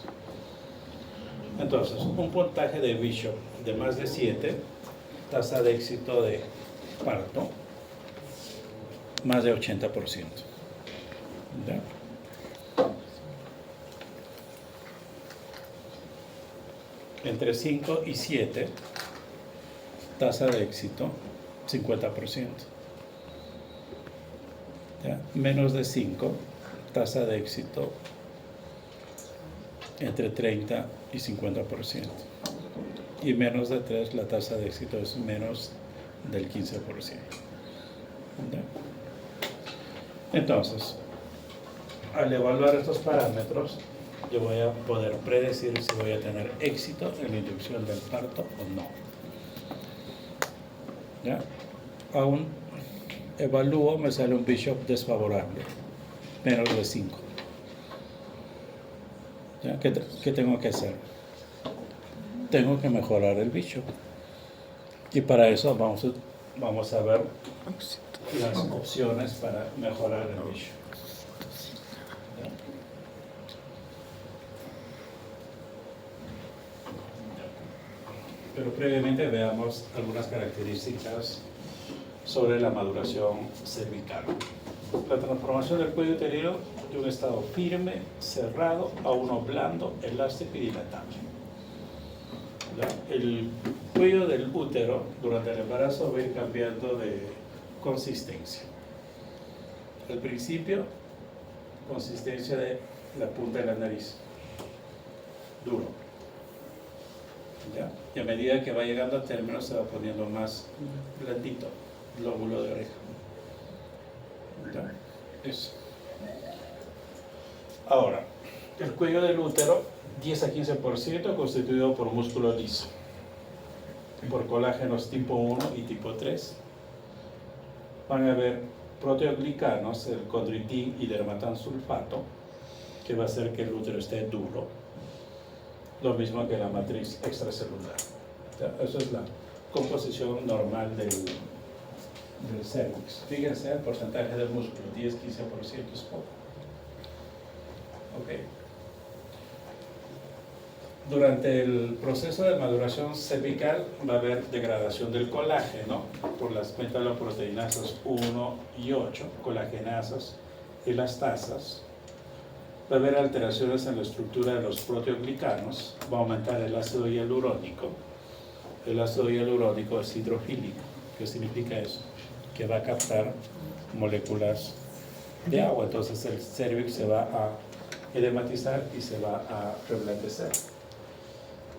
Entonces, un puntaje de Bishop de más de 7, tasa de éxito de parto, más de 80%. ¿Ya? Entre 5 y 7, tasa de éxito, 50%. ¿Ya? Menos de 5, tasa de éxito, entre 30 y 50%. Y menos de 3, la tasa de éxito es menos del 15%. ¿Ya? Entonces, al evaluar estos parámetros, yo voy a poder predecir si voy a tener éxito en la inducción del parto o no. ¿Ya? Aún evalúo, me sale un Bishop desfavorable, menos de 5. ¿Ya? ¿Qué tengo que hacer? Tengo que mejorar el Bishop. Y para eso vamos a ver las opciones para mejorar el Bishop. ¿Ya? Pero previamente veamos algunas características sobre la maduración cervical. La transformación del cuello uterino de un estado firme, cerrado, a uno blando, elástico y dilatable. ¿Ya? El cuello del útero durante el embarazo va a ir cambiando de consistencia. Al principio, consistencia de la punta de la nariz, duro. ¿Ya? Y a medida que va llegando a término se va poniendo más blandito, lóbulo de oreja. ¿Ya? Eso. Ahora, el cuello del útero, 10 a 15% constituido por músculo liso, por colágenos tipo 1 y tipo 3. Van a haber proteoglicanos, el condritin y dermatansulfato, que va a hacer que el útero esté duro, lo mismo que la matriz extracelular. ¿Ya? Eso es la composición normal del cervix. Fíjense el porcentaje del músculo, 10-15% es poco. Okay. Durante el proceso de maduración cervical va a haber degradación del colágeno por las metaloproteinasas 1 y 8, colagenasas, elastasas. Va a haber alteraciones en la estructura de los proteoglicanos, va a aumentar el ácido hialurónico. El ácido hialurónico es hidrofílico. ¿Qué significa eso? Que va a captar moléculas de agua, entonces el cervix se va a edematizar y se va a reblandecer.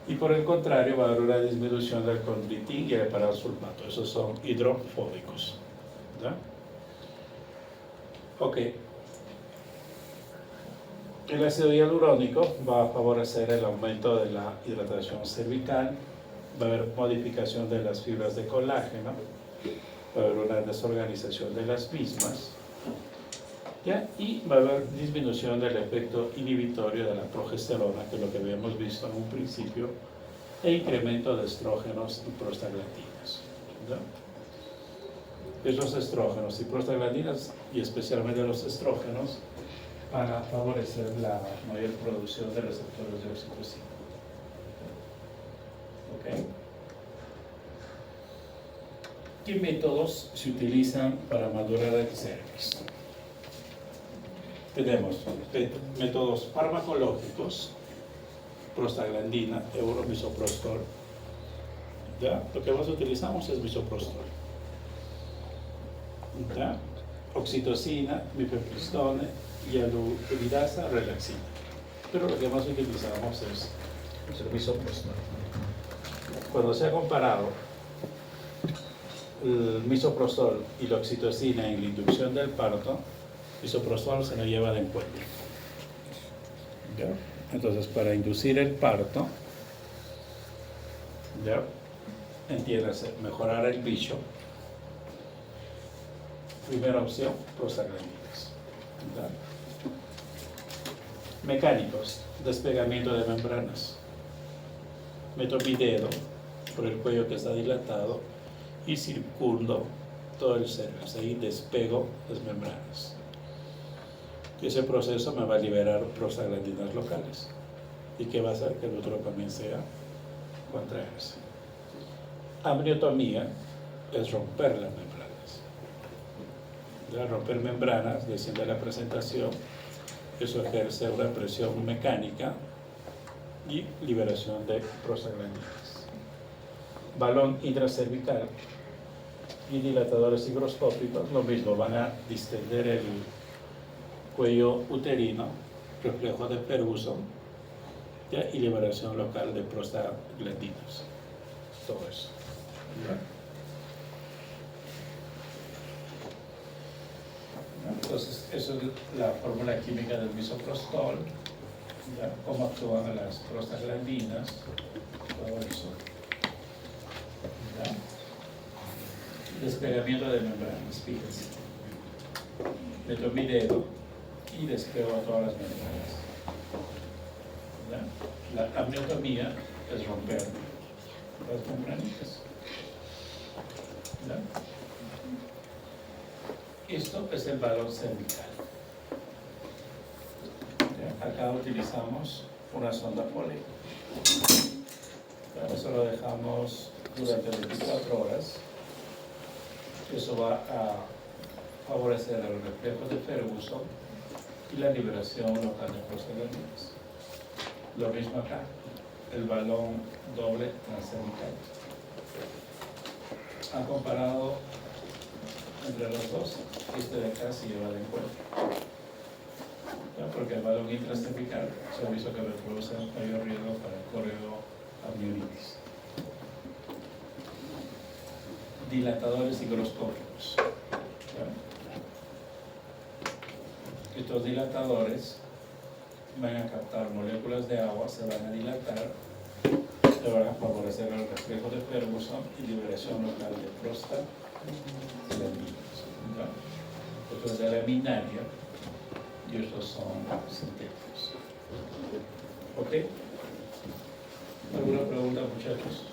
Y por el contrario va a haber una disminución del condritin y el eparasulfato, esos son hidrofóbicos. ¿Ya? Ok. El ácido hialurónico va a favorecer el aumento de la hidratación cervical, va a haber modificación de las fibras de colágeno, va a haber una desorganización de las mismas, ¿ya? Y va a haber disminución del efecto inhibitorio de la progesterona, que es lo que habíamos visto en un principio, e incremento de estrógenos y prostaglandinas. ¿Ya? es los estrógenos y prostaglandinas, y especialmente los estrógenos, van a favorecer la mayor producción de receptores de oxitocina. ¿Ok? ¿Qué métodos se utilizan para madurar el cervix? Tenemos métodos farmacológicos, prostaglandina, misoprostol. ¿Ya? Lo que más utilizamos es misoprostol. ¿Ya? Oxitocina, mifepristone, hialuronidasa, relaxina. Pero lo que más utilizamos es el misoprostol. Cuando se ha comparado el misoprostol y la oxitocina en la inducción del parto, misoprostol se lo lleva de encuentro. ¿Ya? Entonces, para inducir el parto, ¿ya? Entiéndase, mejorar el bicho. Primera opción, prostaglandinas. ¿Ya? Mecánicos, despegamiento de membranas. Meto mi dedo por el cuello que está dilatado y circundo todo el cervix. Ahí despego las membranas. Ese proceso me va a liberar prostaglandinas locales. ¿Y qué va a hacer? Que el útero comience a contraerse. Amniotomía es romper las membranas. Ya romper membranas, desciende la presentación, eso ejerce una presión mecánica y liberación de prostaglandinas. Balón intracervical y dilatadores higroscópicos, lo mismo, van a distender el cuello uterino, reflejo de Ferguson, ¿ya? Y liberación local de prostaglandinas. Todo eso. ¿Ya? Entonces, eso es la fórmula química del misoprostol, ¿ya? Cómo actúan las prostaglandinas, todo eso. ¿Ya? Despegamiento de membranas, fíjense. Meto mi dedo y despego todas las membranas. ¿Ya? La amniotomía es romper las membranitas. ¿Ya? Esto es el balón cervical. ¿Ya? Acá utilizamos una sonda Foley. Eso lo dejamos durante 24 horas. Eso va a favorecer el reflejo de Ferguson y la liberación local de prostaglandinas. Lo mismo acá, el balón doble transcervical. Han comparado entre los dos, este de acá se lleva de encuentro. ¿Ya? Porque el balón intracervical se ha visto que reproduce mayor riesgo para el correoamnionitis. Dilatadores higroscópicos. ¿Ya? Estos dilatadores van a captar moléculas de agua, se van a dilatar, se van a favorecer el reflejo de Ferguson y liberación local de prostaglandinas. Estos es de la minaria y estos son sintéticos. ¿Ok? ¿Alguna pregunta, muchachos?